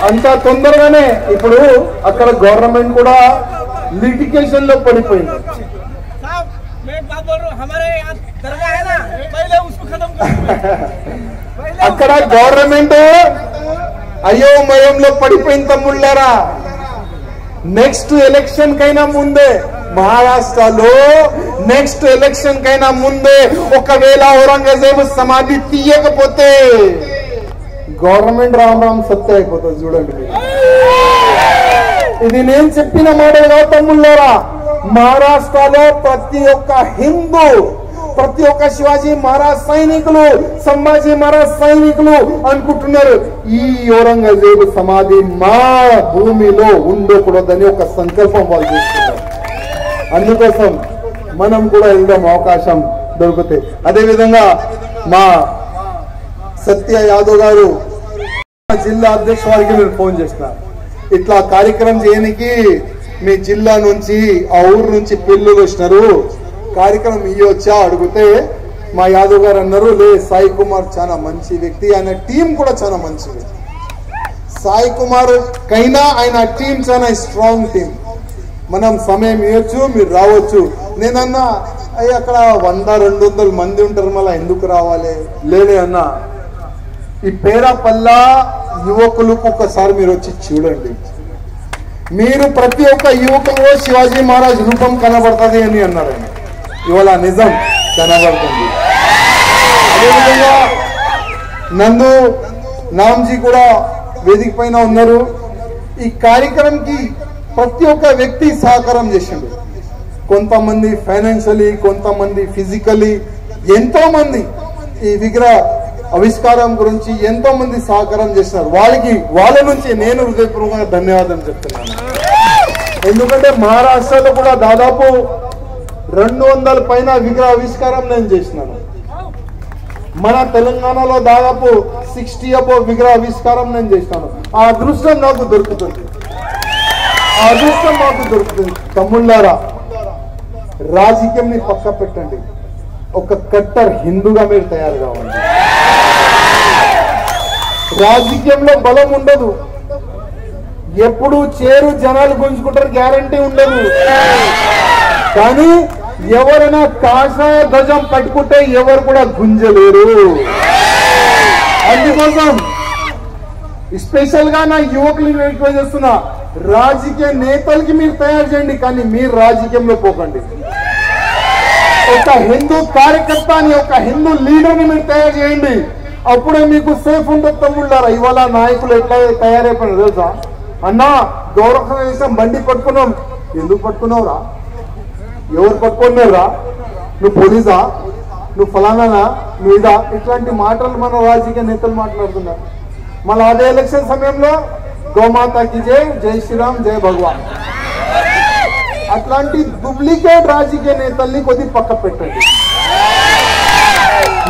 అంత తొందరగానే ఇప్పుడు అక్కడ గవర్నమెంట్ కూడా లిటిగేషన్ లో పడిపోయింది. అక్కడ గవర్నమెంట్ అయోమయంలో పడిపోయింది. తమ్ముళ్ళారా, నెక్స్ట్ ఎలక్షన్ కైనా ముందే మహారాష్ట్రలో నెక్స్ట్ ఎలక్షన్ కైనా ముందే ఒకవేళ ఔరంగజేబు సమాధి తీయకపోతే గవర్నమెంట్ రామ్ రామ్ సత్య అయిపోతుంది. చూడండి, ఇది నేను చెప్పిన మాటలు కాదు తమ్ముళ్ళారా. మహారాష్ట్రలో ప్రతి ఒక్క హిందూ, ప్రతి ఒక్క శివాజీ మహారాజ్ సైనికులు, సంభాజీ మహారాజ్ సైనికులు అనుకుంటున్నారు ఈ ఔరంగజేబు సమాధి మా భూమిలో ఉండకూడదని ఒక సంకల్పం వాళ్ళు చేస్తున్నారు. అందుకోసం మనం కూడా వెళ్దాం అవకాశం దొరికితే. అదేవిధంగా మా సత్య యాదవ్ గారు జిల్లా అధ్యక్ష వారికి నేను ఫోన్ చేసిన, ఇట్లా కార్యక్రమం చేయడానికి మీ జిల్లా నుంచి ఆ ఊరు నుంచి పిల్లలు వచ్చినారు, కార్యక్రమం ఇయ్యొచ్చా అడిగితే మా యాదవ్ గారు అన్నారు, లే సాయి కుమార్ చాలా మంచి వ్యక్తి, ఆయన టీం కూడా చాలా మంచి వ్యక్తి. సాయి కుమార్ కైనా ఆయన టీం చాలా స్ట్రాంగ్ టీం, మనం సమయం ఇవ్వచ్చు, మీరు రావచ్చు. నేనన్నా అయ్యి అక్కడ 100-200 మంది ఉంటారు, మళ్ళీ ఎందుకు రావాలి? లేలే అన్నా, ఈ పేరాపల్లా యువకులకు ఒకసారి మీరు వచ్చి చూడండి, మీరు ప్రతి ఒక్క యువకులో శివాజీ మహారాజ్ రూపం కనబడుతుంది అని అన్నారు ఆయన. ఇవాళ నిజం కనబడుతుంది. అదేవిధంగా నందు నామ్జీ కూడా వేదిక పైన ఉన్నారు. ఈ కార్యక్రమంకి ప్రతి ఒక్క వ్యక్తి సహకారం చేసిండు. కొంతమంది ఫైనాన్షియలీ, కొంతమంది ఫిజికలీ, ఎంతో మంది ఈ విగ్రహ ఆవిష్కారం గురించి ఎంతో మంది సహకారం చేస్తున్నారు. వాళ్ళ నుంచి నేను హృదయపూర్వకంగా ధన్యవాదాలు చెప్తున్నాను. ఎందుకంటే మహారాష్ట్రలో కూడా దాదాపు 200 పైన విగ్రహ ఆవిష్కారం నేను చేసినాను. మన తెలంగాణలో దాదాపు 60 అబో విగ్రహ ఆవిష్కారం నేను చేసినాను. ఆ అదృష్టం నాకు దొరుకుతుంది, ఆ అదృష్టం మాకు దొరుకుతుంది. తమ్ముళ్ళారా, రాజకీయంని పక్క పెట్టండి, ఒక కట్టర్ హిందూగా మీరు తయారు కావాలి. రాజకీయంలో బలం ఉండదు, ఎప్పుడు చేరు జనాలు గుంజుకుంటారు గ్యారంటీ ఉండదు. కానీ ఎవరైనా కాషాయ ధ్వజం పట్టుకుంటే ఎవరు కూడా గుంజలేరు. అందుకోసం స్పెషల్ గా నా యువకులు రిక్వెస్ట్ చేస్తున్నా, రాజకీయ నేతలకి మీరు తయారు చేయండి, కానీ మీరు రాజకీయంలో పోకండి. ఒక హిందూ కార్యకర్తని, ఒక హిందూ లీడర్ని మీరు తయారు చేయండి, అప్పుడే మీకు సేఫ్ ఉంటుంది. తమ్ముళ్ళారా, ఇవాళ నాయకులు ఎట్లా తయారైపోయినారు తెలుసా? అన్నా గౌరవ దేశం బండి పట్టుకున్నాం, ఎందుకు పట్టుకున్నావురా? ఎవరు పట్టుకున్నారా? నువ్వు పోలీసా? నువ్వు ఫలానా? నువ్వు ఇదా? ఇట్లాంటి మాటలు మన రాజకీయ నేతలు మాట్లాడుతున్నారు. మళ్ళీ అదే ఎలక్షన్ సమయంలో గోమాతకి జై, జై శ్రీరామ్, జై భగవాన్, అట్లాంటి డూప్లికేట్ రాజకీయ నేతల్ని కొద్ది పక్క పెట్టండి.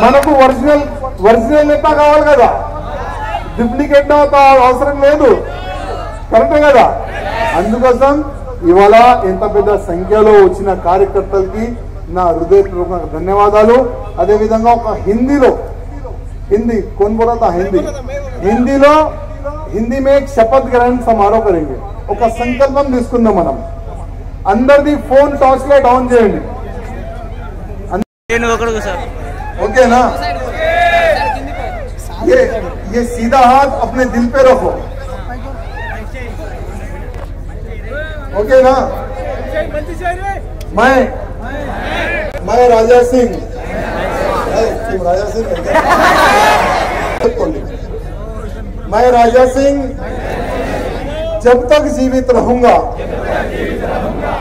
మనకు ఒరిజినల్ నేత కావాలి కదా, డూప్లికేట్ అవసరం లేదు. కరెక్టే కదా? అందుకోసం ఇవాళ ఎంత పెద్ద సంఖ్యలో వచ్చిన కార్యకర్తలకి నా హృదయపూర్వక ధన్యవాదాలు. అదేవిధంగా ఒక हिंदी कौन बोला था? हिंदीలో हिंदी में एक शपथ ग्रहण समारोह करेंगे. ఒక సంకల్పం తీసుకుందాం మనం. అందరిది ఫోన్ టార్చ్ లైట్ ఆన్ చేయండి. ओके ना? ये सीधा हाथ अपने दिल पे रखो. ओके ना? मैं राजा सिंह, मैं राजा सिंह जब तक जीवित रहूंगा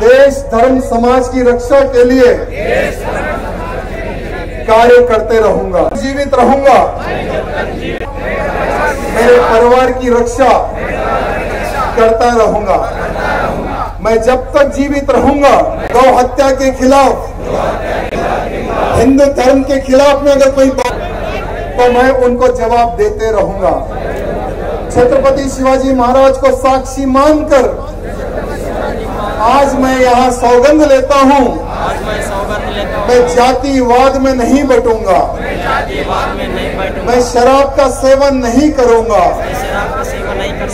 देश धर्म समाज की रक्षा के लिए कार्य करते रहूंगा. जीवित रहूंगा, मेरे परिवार की रक्षा करता रहूंगा। मैं जब तक जीवित रहूंगा गौ हत्या के खिलाफ, हिंदू धर्म के खिलाफ में अगर कोई बात तो मैं उनको जवाब देते रहूंगा। छत्रपति शिवाजी महाराज को साक्षी मानकर आज मैं यहाँ सौगंध लेता हूँ, मैं जातिवाद में नहीं बटूंगा, मैं शराब का सेवन नहीं करूंगा,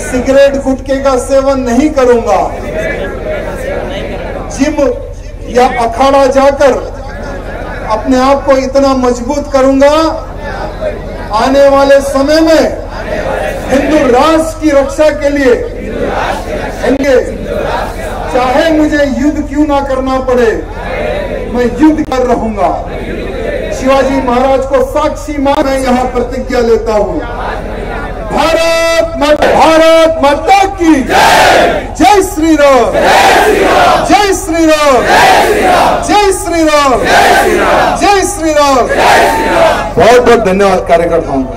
सिगरेट गुटखे का सेवन नहीं करूंगा, जिम या अखाड़ा जाकर अपने आप को इतना मजबूत करूंगा, आने वाले समय में हिंदू राष्ट्र की रक्षा के लिए चाहे मुझे युद्ध क्यों ना करना पड़े, मैं युद्ध कर रहूंगा। शिवाजी महाराज को साक्षी मान मैं यहाँ प्रतिज्ञा लेता हूँ। भारत माता की जय श्री राम, जय श्री राम, जय श्री राम, जय श्री राम। बहुत बहुत धन्यवाद कार्यकर्ताओं को।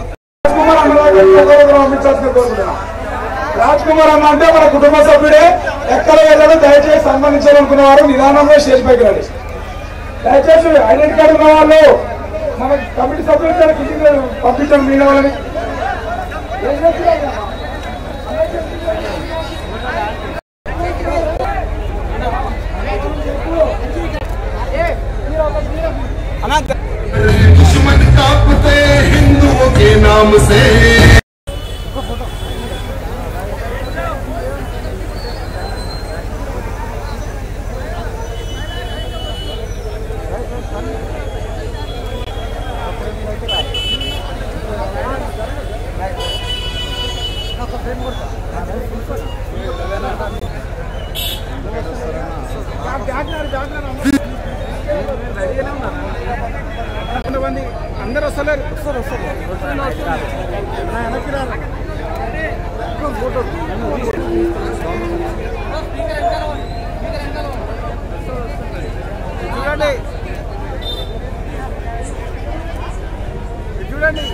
రాజ్కుమార్ అన్న అంటే మన కుటుంబ సభ్యుడే, ఎక్కడ వెళ్ళాలో దయచేసి సన్మానించాలనుకున్న వారు నిదానంగా స్టేజ్ పైకి రండి. దయచేసి ఐడెంటిటీ కార్డు ఉన్న వాళ్ళు మన కమిటీ సభ్యులు కింద పంపించండి. మీ వాళ్ళని दुश्मन कांपते हिंदुओं के नाम से। అందరూ వస్తలేరు. చూడండి చూడండి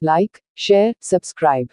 Like, share, subscribe.